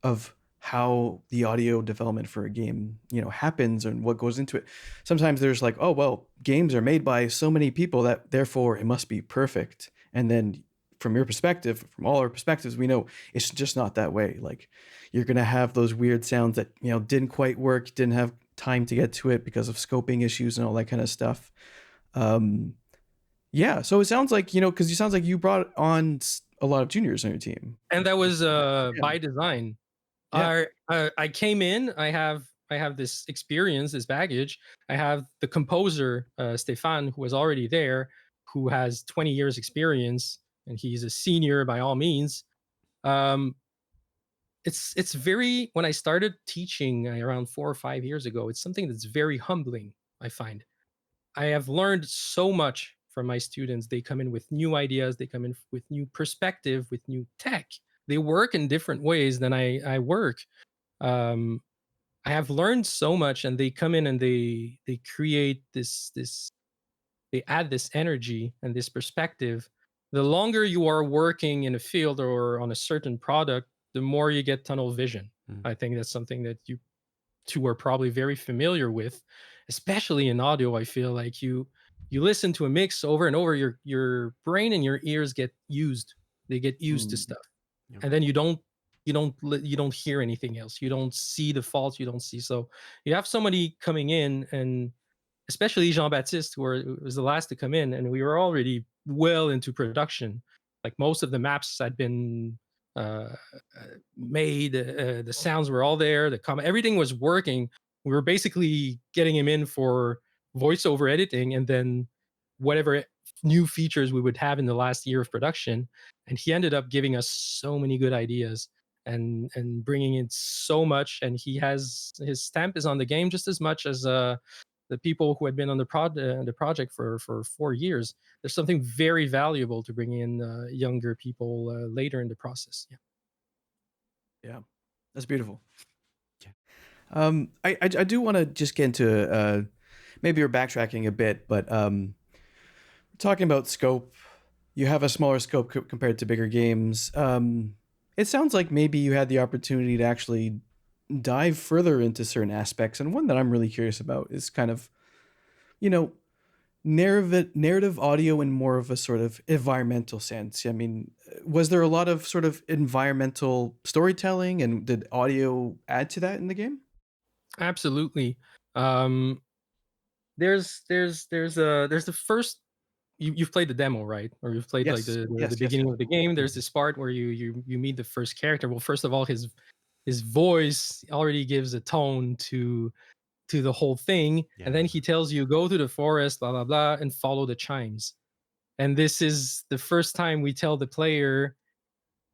of how the audio development for a game, happens and what goes into it. Sometimes there's like, oh well, games are made by so many people that therefore it must be perfect. And then from your perspective, from all our perspectives, we know it's just not that way. Like you're gonna have those weird sounds that didn't quite work, didn't have time to get to it because of scoping issues and all that kind of stuff. Um, yeah, so it sounds like because it sounds like you brought on a lot of juniors on your team. And that was Yeah, by design. yeah. I came in. I have this experience, this baggage. I have the composer Stéphane, who was already there, who has 20 years experience, and he's a senior by all means. Um, it's very, when I started teaching around 4 or 5 years ago, it's something that's very humbling. I find I have learned so much from my students. They come in with new ideas. They come in with new perspective, with new tech. They work in different ways than I work. Um, I have learned so much, and they come in and they create this they add this energy and this perspective. The longer you are working in a field or on a certain product, the more you get tunnel vision. Mm. I think that's something that you two are probably very familiar with, especially in audio. I feel like you listen to a mix over and over, your brain and your ears get used. They get used to Mm. stuff, Yeah. and then you don't hear anything else. You don't see the faults. You don't see. So you have somebody coming in, and especially Jean-Baptiste, who was the last to come in, and we were already well into production. Like most of the maps had been uh, made, the sounds were all there, everything was working. We were basically getting him in for voiceover editing, and then whatever new features we would have in the last year of production. And he ended up giving us so many good ideas and bringing in so much. And he has his stamp is on the game just as much as the people who had been on the project for 4 years. There's something very valuable to bring in younger people later in the process. Yeah. Yeah, that's beautiful. Yeah. I do want to just get into maybe we're backtracking a bit, but talking about scope. You have a smaller scope compared to bigger games. It sounds like maybe you had the opportunity to actually dive further into certain aspects, and one that I'm really curious about is kind of you know narrative audio in more of a sort of environmental sense. I mean, was there a lot of sort of environmental storytelling, and did audio add to that in the game? Absolutely. Um, there's the first, you've played the demo, right? Or you've played like Yes, the yes, yes, yes. beginning of the game. There's this part where you meet the first character. Well, first of all, his voice already gives a tone to the whole thing, and Yeah. then he tells you go to the forest, blah blah blah, and follow the chimes. And this is the first time we tell the player,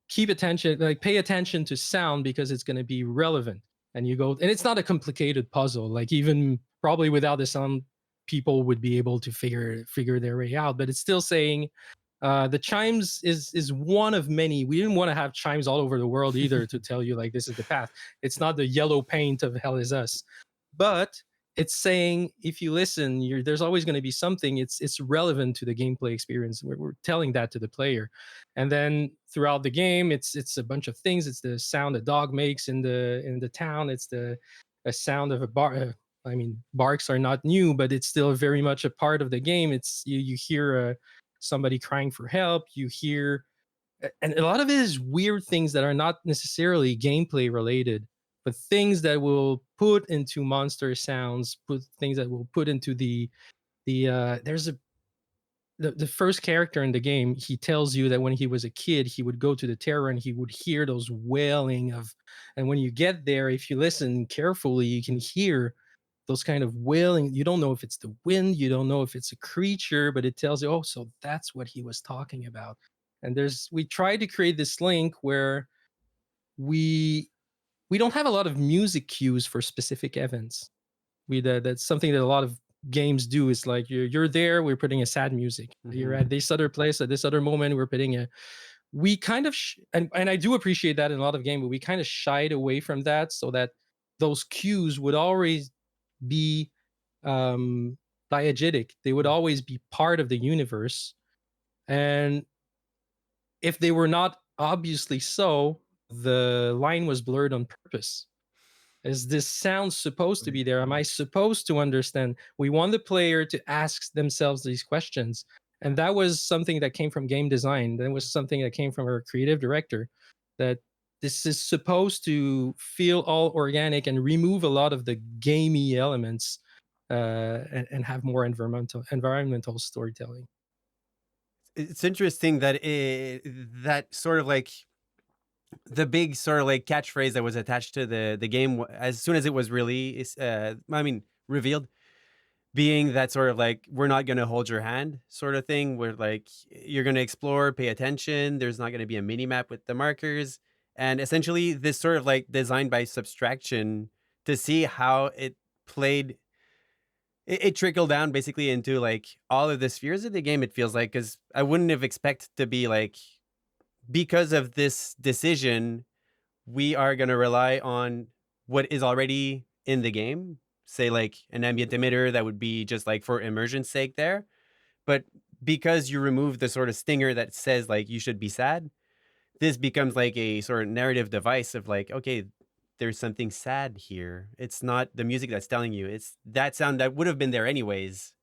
keep attention, like pay attention to sound because it's going to be relevant. And you go, and it's not a complicated puzzle. Like even probably without the sound, people would be able to figure their way out. But it's still saying the chimes is one of many. We didn't want to have chimes all over the world either to tell you like this is the path. It's not the yellow paint of Hell Is Us, but it's saying if you listen, there's always going to be something. It's relevant to the gameplay experience. We're telling that to the player, and then throughout the game, it's a bunch of things. It's the sound a dog makes in the town. It's the a sound of a bar. I mean, barks are not new, but it's still very much a part of the game. It's you hear somebody crying for help. You hear And a lot of it is weird things that are not necessarily gameplay related, but things that will put into monster sounds, put things that will put into there's the first character in the game. He tells you that when he was a kid, he would go to the terror and he would hear those wailing of, and when you get there, if you listen carefully, you can hear those kind of wailing. You don't know if it's the wind, you don't know if it's a creature, but it tells you, oh, so that's what he was talking about. And we try to create this link where we we don't have a lot of music cues for specific events. That's something that a lot of games do. Is like you're there, we're putting a sad music. You're Mm-hmm. at this other place at this other moment, we're putting a we kind of and I do appreciate that in a lot of games, but we kind of shied away from that so that those cues would always be um diegetic. They would always be part of the universe. And if they were not obviously so, the line was blurred on purpose. Is this sound supposed to be there? Am I supposed to understand? We want the player to ask themselves these questions. And that was something that came from game design. That was something that came from our creative director, that this is supposed to feel all organic and remove a lot of the gamey elements, and have more environmental storytelling. It's interesting that that sort of like the big sort of like catchphrase that was attached to the game as soon as it was released, I mean revealed, being that sort of like we're not going to hold your hand sort of thing, where like you're going to explore, pay attention. There's not going to be a mini map with the markers, and essentially this sort of like designed by subtraction to see how it played. It trickled down basically into like all of the spheres of the game. It feels like, because I wouldn't have expected to be like, because of this decision, we are going to rely on what is already in the game. Say like an ambient emitter that would be just like for immersion's sake there. But because you remove the sort of stinger that says like you should be sad, this becomes like a sort of narrative device of like, okay, there's something sad here. It's not the music that's telling you. It's that sound that would have been there anyways.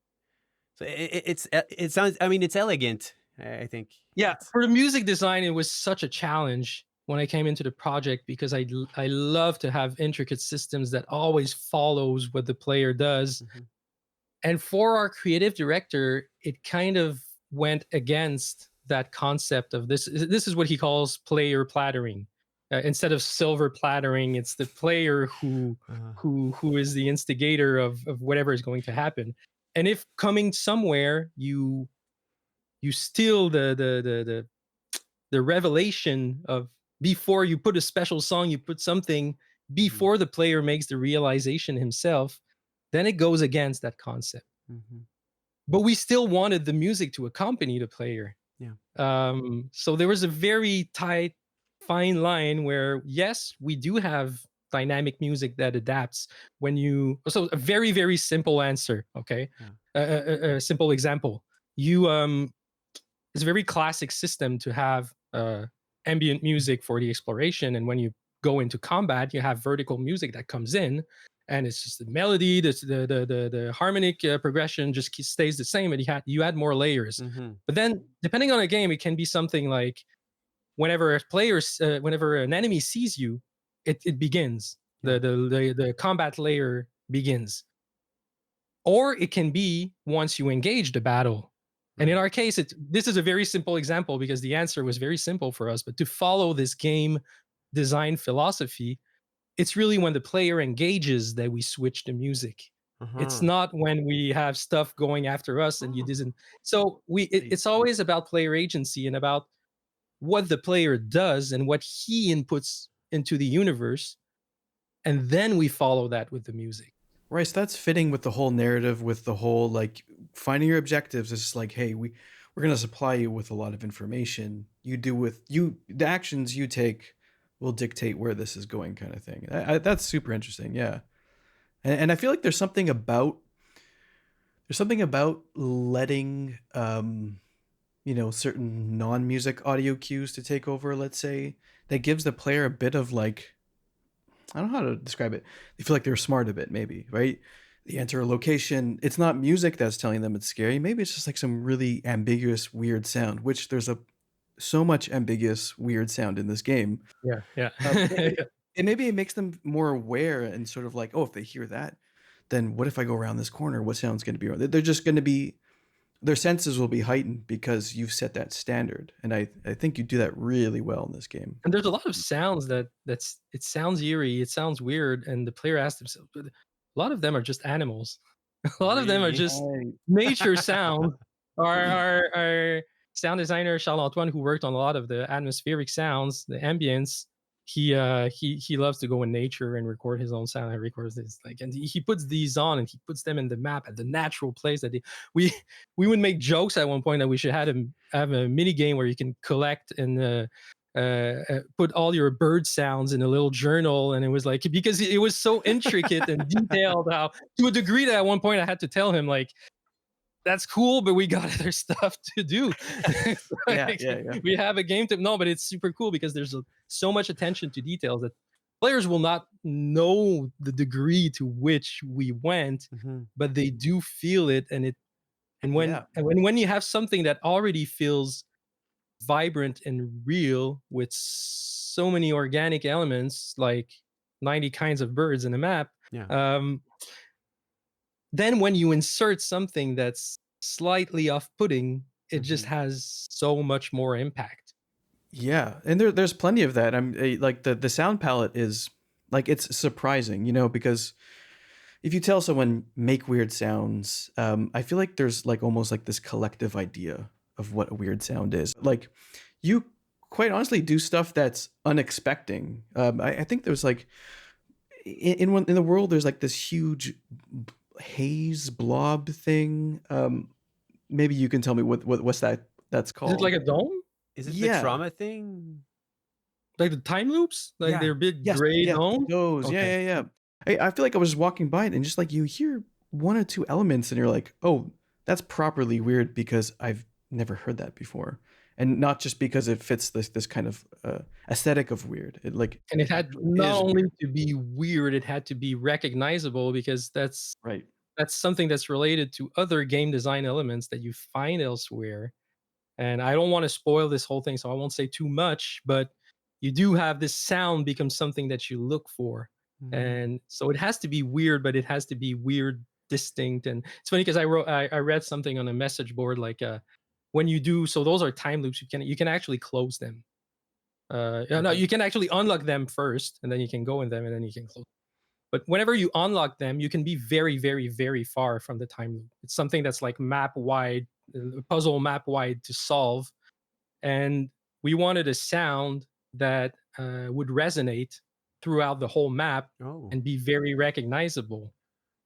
So it sounds. I mean, it's elegant. I think. Yeah, for the music design, it was such a challenge when I came into the project, because I love to have intricate systems that always follows what the player does. Mhm. And for our creative director, it kind of went against that concept of this. This is what he calls player plattering. Instead of silver plattering, it's the player who is the instigator of whatever is going to happen. And if coming somewhere, you steal the revelation of, before you put a special song, you put something before the player makes the realization himself, then it goes against that concept. Mhm. But we still wanted the music to accompany the player. Yeah. So there was a very tight, fine line where, yes, we do have dynamic music that adapts when you. So a very, very simple answer. Okay. Yeah. A simple example. It's a very classic system to have ambient music for the exploration, and when you go into combat, you have vertical music that comes in, and it's just the melody, the harmonic progression just stays the same, and you add more layers. Mm-hmm. But then, depending on a game, it can be something like whenever an enemy sees you, it begins. Yeah. The combat layer begins, or it can be once you engage the battle. And in Right. our case, this is a very simple example because the answer was very simple for us. But to follow this game design philosophy, it's really when the player engages that we switch the music. It's Uh-huh. not when we have stuff going after us and you Oh, didn't. So see. it's always about player agency and about what the player does and what he inputs into the universe, and then we follow that with the music. Right, so that's fitting with the whole narrative, with the whole like finding your objectives. It's just like, hey, we're gonna supply you with a lot of information. You do with you the actions you take will dictate where this is going, kind of thing. That's super interesting, yeah. And I feel like there's something about letting certain non-music audio cues to take over, let's say, that gives the player a bit of like, I don't know how to describe it. They feel like they're smart a bit, maybe, right? They enter a location. It's not music that's telling them it's scary. Maybe it's just like some really ambiguous, weird sound, which there's a so much ambiguous weird sound in this game. Yeah, yeah. And maybe it makes them more aware and sort of like, oh, if they hear that, then what if I go around this corner? What sound's going to be? They're just going to be, their senses will be heightened because you've set that standard. And I think you do that really well in this game. And there's a lot of sounds that's it sounds eerie, it sounds weird, and the player asks themselves, but a lot of them are just animals. A lot of them are Really? just Right. nature sounds. Our sound designer Charles Antoine, who worked on a lot of the atmospheric sounds, the ambience, he loves to go in nature and record his own sound and records this like, and he puts these on and he puts them in the map at the natural place that we we would make jokes at one point that we should have a mini game where you can collect and put all your bird sounds in a little journal, and it was like because it was so intricate and detailed, how to a degree that at one point I had to tell him like, that's cool, but we got other stuff to do. Yeah, Like, yeah, yeah. we have a game to no, but it's super cool because there's so much attention to details that players will not know the degree to which we went, Mhm. but they do feel it, and it Yeah. and when you have something that already feels vibrant and real with so many organic elements like 90 kinds of birds in a map, Yeah. um, then when you insert something that's slightly off-putting, it just Mhm. has so much more impact. Yeah, and there's plenty of that. Like the sound palette is like it's surprising, because if you tell someone make weird sounds, I feel like there's like almost like this collective idea of what a weird sound is. Like you quite honestly do stuff that's unexpected. I think there's like in the world there's like this huge haze blob thing. Maybe you can tell me what's that's Is it like called. a dome? Is it the Yeah. trauma thing? Like the time loops? Like Yeah. they're big Yes, gray yes, domes? those. Yeah, Okay. yeah, yeah. I feel like I was just walking by it and just like you hear one or two elements and you're like, oh, that's properly weird because I've never heard that before. And not just because it fits this kind of aesthetic of weird. It like And it had not is only weird. to be weird, it had to be recognizable because Right. that's something that's related to other game design elements that you find elsewhere. And I don't want to spoil this whole thing, so I won't say too much, but you do have this sound become something that you look for. Mhm. And so it has to be weird, but it has to be weird, distinct. And it's funny because I read something on a message board like when you do, so those are time loops, you can actually close them. Yeah, no, Okay. you can actually unlock them first, and then you can go in them, and then you can close. But whenever you unlock them, you can be very, very, very far from the time loop. It's something that's like map wide, puzzle map wide to solve. And we wanted a sound that would resonate throughout the whole map Oh, and be very recognizable,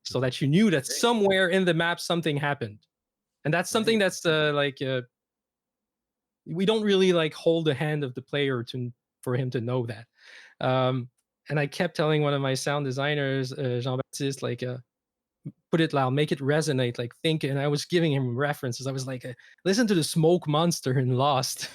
so that you knew that somewhere in the map something happened. And that's something right. that's we don't really like hold the hand of the player to for him to know that. Um, and I kept telling one of my sound designers, Jean Baptiste, like, put it loud, make it resonate, like think. And I was giving him references. I was like, listen to the smoke monster in Lost.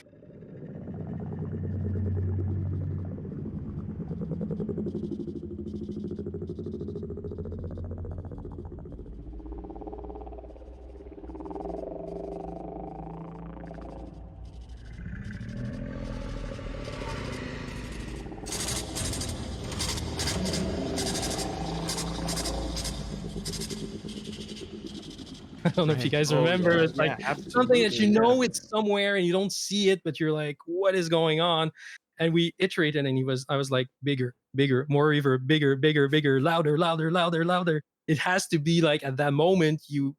I don't know if you Right. guys Oh remember. yeah. It's like Yeah, something that absolutely. you Yeah. know it's somewhere and you don't see it, but you're like, what is going on? And we iterated, and I was like, bigger, bigger, more reverb, bigger, bigger, bigger, louder, louder, louder, louder. It has to be like at that moment you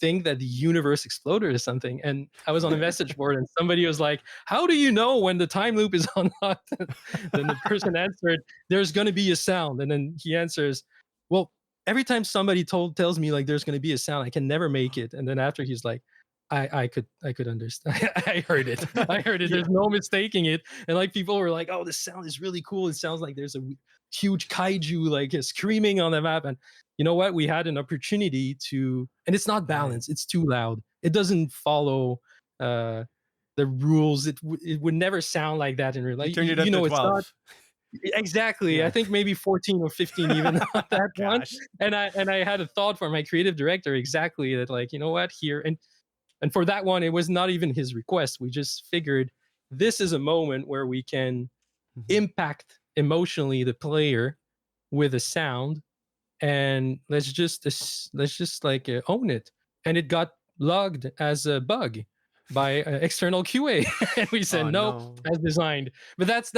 think that the universe exploded or something. And I was on a message board, and somebody was like, how do you know when the time loop is unlocked? Then the person answered, there's gonna be a sound. And then he answers, well, every time somebody tells me like there's going to be a sound, I can never make it. And then after he's like, I could understand. I heard it. I heard it. Yeah. There's no mistaking it. And like people were like, oh, this sound is really cool. It sounds like there's a huge kaiju like screaming on the map. And you know what? We had an opportunity to, and it's not Right. balanced. It's too loud. It doesn't follow uh the rules. It would never sound like that in real You life. turned it up to It's not 12. exactly. I Yeah. think maybe 14 or 15 even on that one. Gosh. And I had a thought for my creative director exactly that, like, you know what, here, and for that one it was not even his request. We just figured this is a moment where we can Mhm. impact emotionally the player with a sound, and let's just like own it. And it got logged as a bug by external QA, and we said Oh no, no. as designed. But that's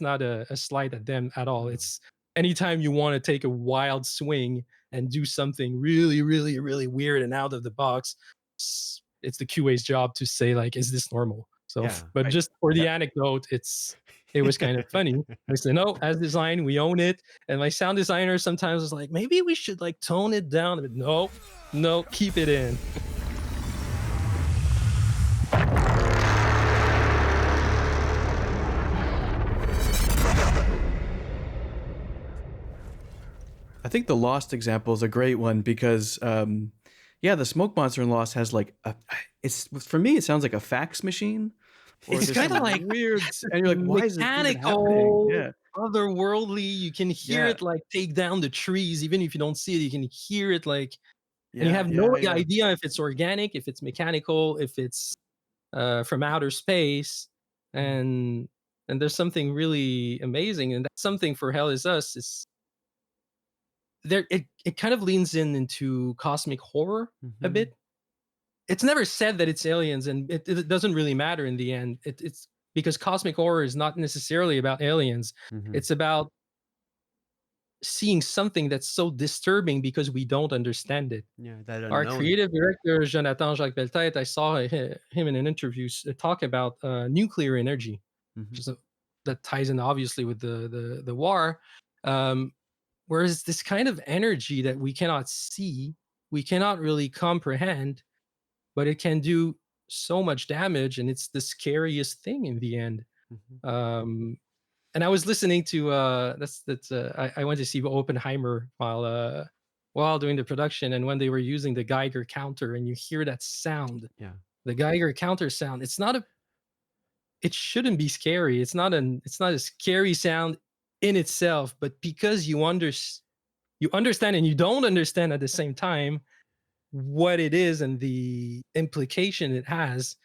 not a slight at them at all. No. It's anytime you want to take a wild swing and do something really, really, really weird and out of the box, it's the QA's job to say like, is this normal? So, Yeah. but Right. just for the Yep. anecdote, it was kind of funny. I said, no, as designed, we own it. And my sound designer sometimes was like, maybe we should like tone it down. But no, no, keep it in. I think the Lost example is a great one because, yeah, the smoke monster in Lost has like it's for me it sounds like a fax machine, or It's there's kind some of like weird, and you're like, why is this even happening? mechanical, Yeah, otherworldly. You can hear yeah, it like take down the trees, even if you don't see it. You can hear it like, and you yeah, have no yeah, yeah. idea if it's organic, if it's mechanical, if it's from outer space, Mm. and there's something really amazing, and that's something for Hell Is Us. Is there? It kind of leans into cosmic horror a Mhm. bit. It's never said that it's aliens, and it doesn't really matter in the end. It's because cosmic horror is not necessarily about aliens. Mhm. It's about seeing something that's so disturbing because we don't understand it. Yeah, that Our unknown. creative director, Jonathan Jacques Beltête, I saw him in an interview talk about nuclear energy, Mhm. which is that ties in obviously with the war. Um, Whereas this kind of energy that we cannot see, we cannot really comprehend, but it can do so much damage, and it's the scariest thing in the end. Mhm. Um, and I was listening to I went to see Oppenheimer while doing the production, and when they were using the Geiger counter, and you hear that sound, Yeah. the Geiger counter sound, it shouldn't be scary. It's not a scary sound in itself, but because you understand and you don't understand at the same time what it is and the implication it has,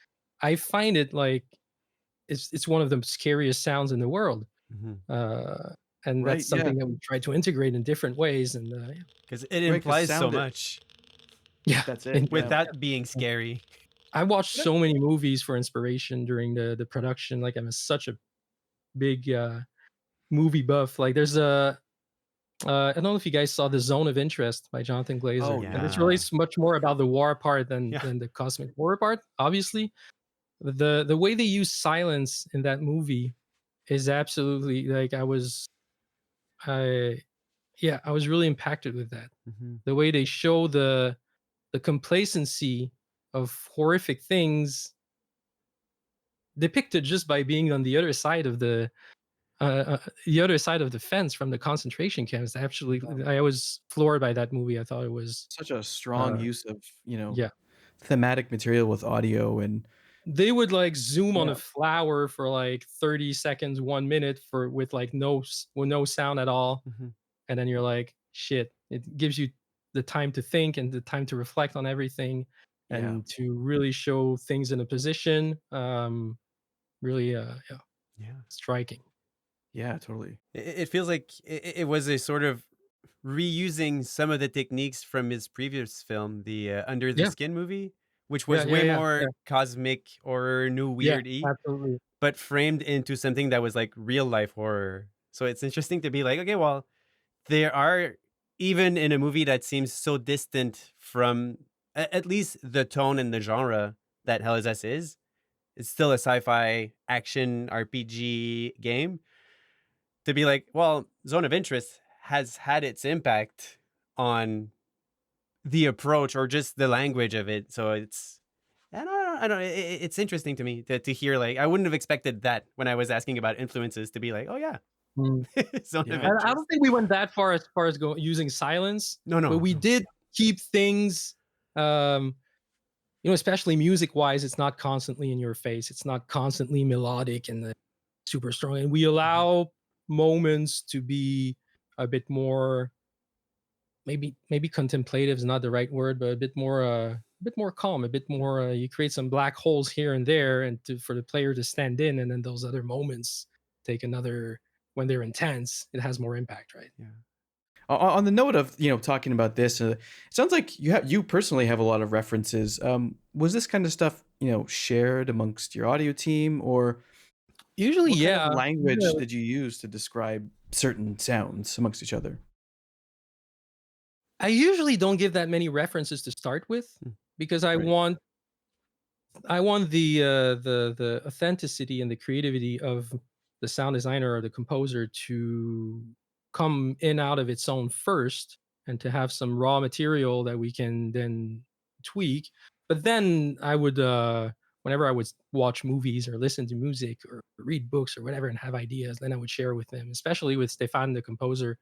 I find it like it's one of the scariest sounds in the world. Mhm. Uh, and Right. that's Yeah. something that we try to integrate in different ways. And yeah. 'Cause it Right. Because implies so sound. much Yeah, That's it. and Yeah. without being scary. I watched Yeah. so many movies for inspiration during the production. Like such a big movie buff. Like there's a I don't know if you guys saw The Zone of Interest by Jonathan Oh Glazer, and this Yeah. relates much more about the war part Yeah. than the cosmic horror part. Obviously, the way they use silence in that movie is absolutely like I yeah, I was really impacted with that. Mhm. The way they show the complacency of horrific things depicted just by being on the other side of the fence from the concentration camps. Actually, I was floored by that movie. I thought it was Such a strong uh use of yeah. thematic material with audio and They would like zoom on a yeah. flower for like 30 seconds, 1 minute for with like with no sound at all, Mhm. and then you're like, shit. It gives you the time to think and the time to reflect on everything, Yeah. and to really show things in a position. Really, yeah, Yeah. striking. Yeah. Totally. It feels like it was a sort of reusing some of the techniques from his previous film, the Under the Yeah, Skin movie, which yeah, was yeah, way yeah, yeah, more cosmic horror, new yeah. weird y, Absolutely. but framed into something that was like real life horror. So it's interesting to be like, okay, well, there are, even in a movie that seems so distant from at least the tone and the genre that Hell is Us is, it's still a sci-fi action RPG game, to be like, well, Zone of Interest has had its impact on the approach or just the language of it. So it's, I don't know. It's interesting to me to hear, like, I wouldn't have expected that when I was asking about influences to be like, oh yeah, Mm. Zone of Yeah. I Interest. don't think we went that far as using silence, No, but no, we no. did keep things, um, especially music wise. It's not constantly in your face. It's not constantly melodic and super strong. And we Mhm. allow moments to be a bit more, maybe contemplative is not the right word, but a bit more bit more calm, a bit more. You create some black holes here and there, and for the player to stand in, and then those other moments take another when they're intense. It has more impact, right? Yeah. On the note of talking about this, it sounds like you personally have a lot of references. Was this kind of stuff shared amongst your audio team, or Usually, what kind of yeah. language did you use to describe certain sounds amongst each other? I usually don't give that many references to start with Mm. because I Right. want the authenticity and the creativity of the sound designer or the composer to come in out of its own first, and to have some raw material that we can then tweak. But then I would whenever I would watch movies or listen to music or read books or whatever and have ideas, then I would share with them, especially with Stéphane, the composer.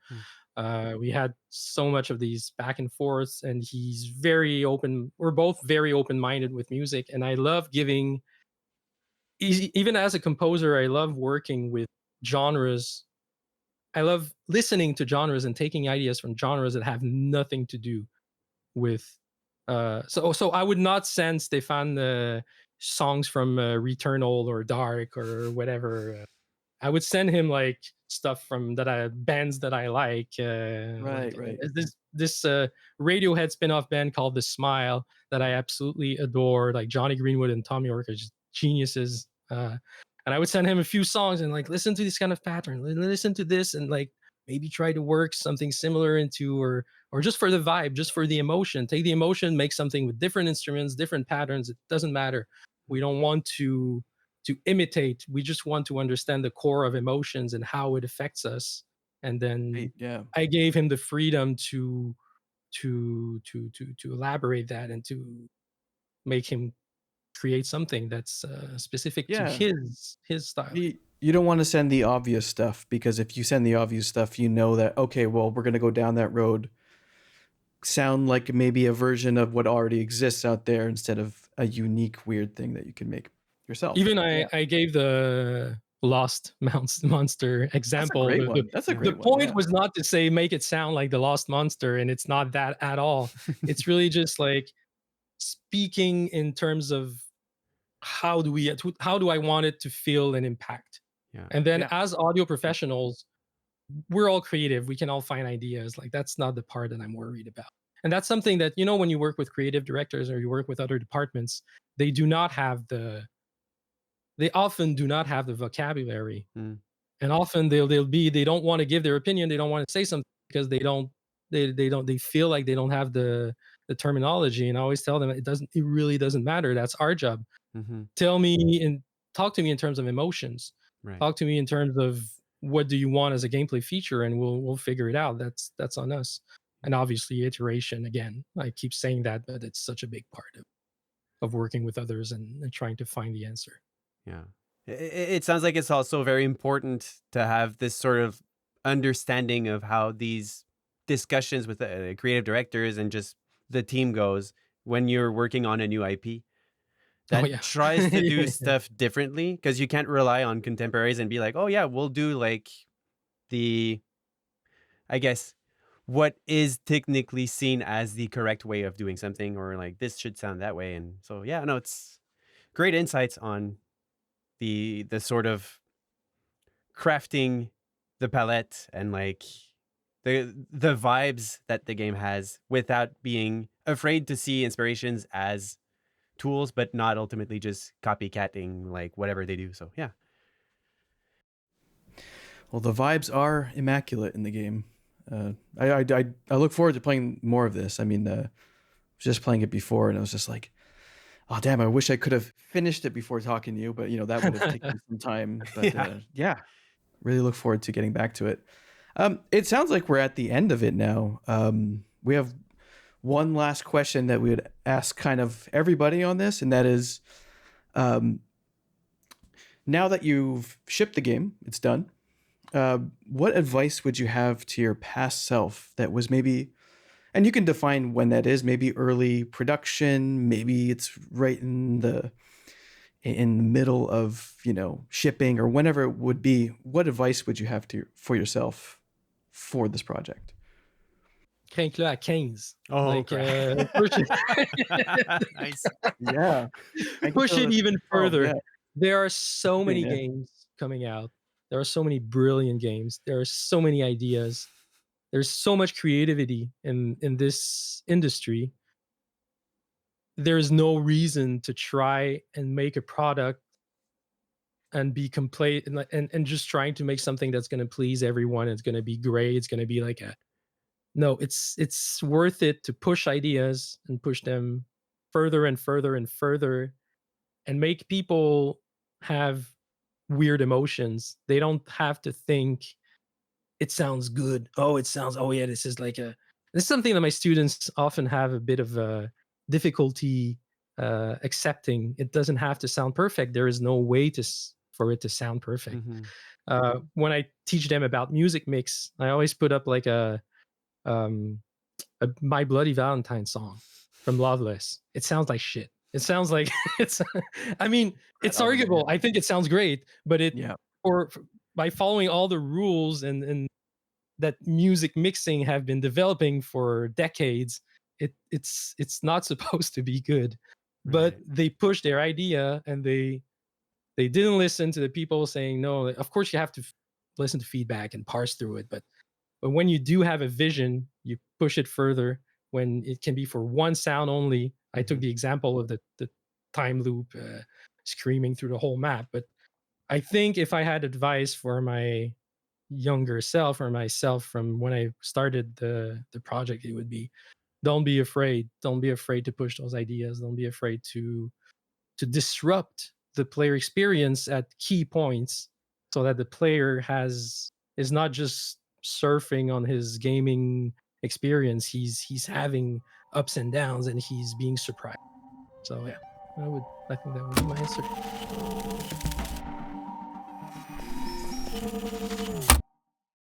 Mm. We had so much of these back and forths, and he's very open. We're both very open minded with music, and I love giving. Even as a composer, I love working with genres. I love listening to genres and taking ideas from genres that have nothing to do with. So I would not send Stefan songs from Returnal or Dark or whatever. I would send him like stuff from bands that I like Right. this Radiohead spin-off band called The Smile that I absolutely adore. Like Johnny Greenwood and Tom York are just geniuses. And I would send him a few songs and like listen to this kind of pattern, listen to this, and like maybe try to work something similar into, or just for the vibe, just for the emotion. Take the emotion, make something with different instruments, different patterns. It doesn't matter. We don't want to imitate. We just want to understand the core of emotions and how it affects us. And Right, then yeah. I gave him the freedom to elaborate that and to make him create something that's specific to Yeah. his style. You don't want to send the obvious stuff, because if you send the obvious stuff, you know that, okay, well, we're going to go down that road, sound like maybe a version of what already exists out there instead of a unique, weird thing that you can make yourself. Even Yeah. I gave the Lost Monster That's a example. great The, the one. That's a Yeah. the great one. point Yeah. was not to say make it sound like the Lost Monster, and it's not that at all. It's really just like speaking in terms of how do I want it to feel and impact. Yeah. And then Yeah. as audio professionals, we're all creative. We can all find ideas. Like that's not the part that I'm worried about. And that's something that, when you work with creative directors or you work with other departments, they do not have they often do not have the vocabulary. Mm. And often they don't want to give their opinion. They don't want to say something because they feel like they don't have the terminology. And I always tell them it really doesn't matter. That's our job. Mm-hmm. Tell me and talk to me in terms of emotions. Right. Talk to me in terms of what do you want as a gameplay feature, and we'll figure it out. That's on us. And obviously iteration again. I keep saying that, but it's such a big part of working with others and trying to find the answer. Yeah. It sounds like it's also very important to have this sort of understanding of how these discussions with creative directors and just the team goes when you're working on a new IP Oh that yeah. tries to do Yeah. stuff differently, because you can't rely on contemporaries and be like, oh yeah, we'll do like the, I guess, what is technically seen as the correct way of doing something, or like this should sound that way. And so yeah, no, it's great insights on the sort of crafting the palette and like the vibes that the game has without being afraid to see inspirations as tools, but not ultimately just copycatting like whatever they do. So yeah. Well, the vibes are immaculate in the game. I look forward to playing more of this. I mean, I was just playing it before, and I was just like, oh damn, I wish I could have finished it before talking to you, but that would have taken some time. But Yeah. yeah, really look forward to getting back to it. It sounds like we're at the end of it now. We have one last question that we would ask kind of everybody on this, and that is, now that you've shipped the game, it's done. What advice would you have to your past self that was maybe, and you can define when that is, maybe early production, maybe it's right in the middle of shipping, or whenever it would be. What advice would you have for yourself for this project? crank-le à 15. Oh, Like, crap. push it Nice. Yeah. I can push feel it that. even Oh, yeah. further. There are so many Yeah. games coming out. There are so many brilliant games. There are so many ideas. There's so much creativity in this industry. There's no reason to try and make a product and be complete and and just trying to make something that's going to please everyone. It's going to be great. It's going to be like a no. It's worth it to push ideas and push them further and further and further and make people have weird emotions. They don't have to think it sounds good. Oh, it sounds. Oh yeah, this is like a. This is something that my students often have a bit of a difficulty accepting. It doesn't have to sound perfect. There is no way for it to sound perfect. Mhm. When I teach them about music mix, I always put up like um, a My Bloody Valentine song from Loveless. It sounds like shit. It sounds like it's. I mean, it's Oh, man. arguable. I think it sounds great, but Yeah. for by following all the rules and that music mixing have been developing for decades, it's not supposed to be good. But Right. they pushed their idea and they didn't listen to the people saying no. Of course, you have to listen to feedback and parse through it, but when you do have a vision, you push it further. When it can be for one sound only, I took Mhm. the example of the time loop screaming through the whole map. But I think if I had advice for my younger self or myself from when I started the project, it would be don't be afraid. Don't be afraid to push those ideas. Don't be afraid to disrupt the player experience at key points so that the player has is not just surfing on his gaming experience. He's having ups and downs and he's being surprised. So yeah, I think that would be my answer.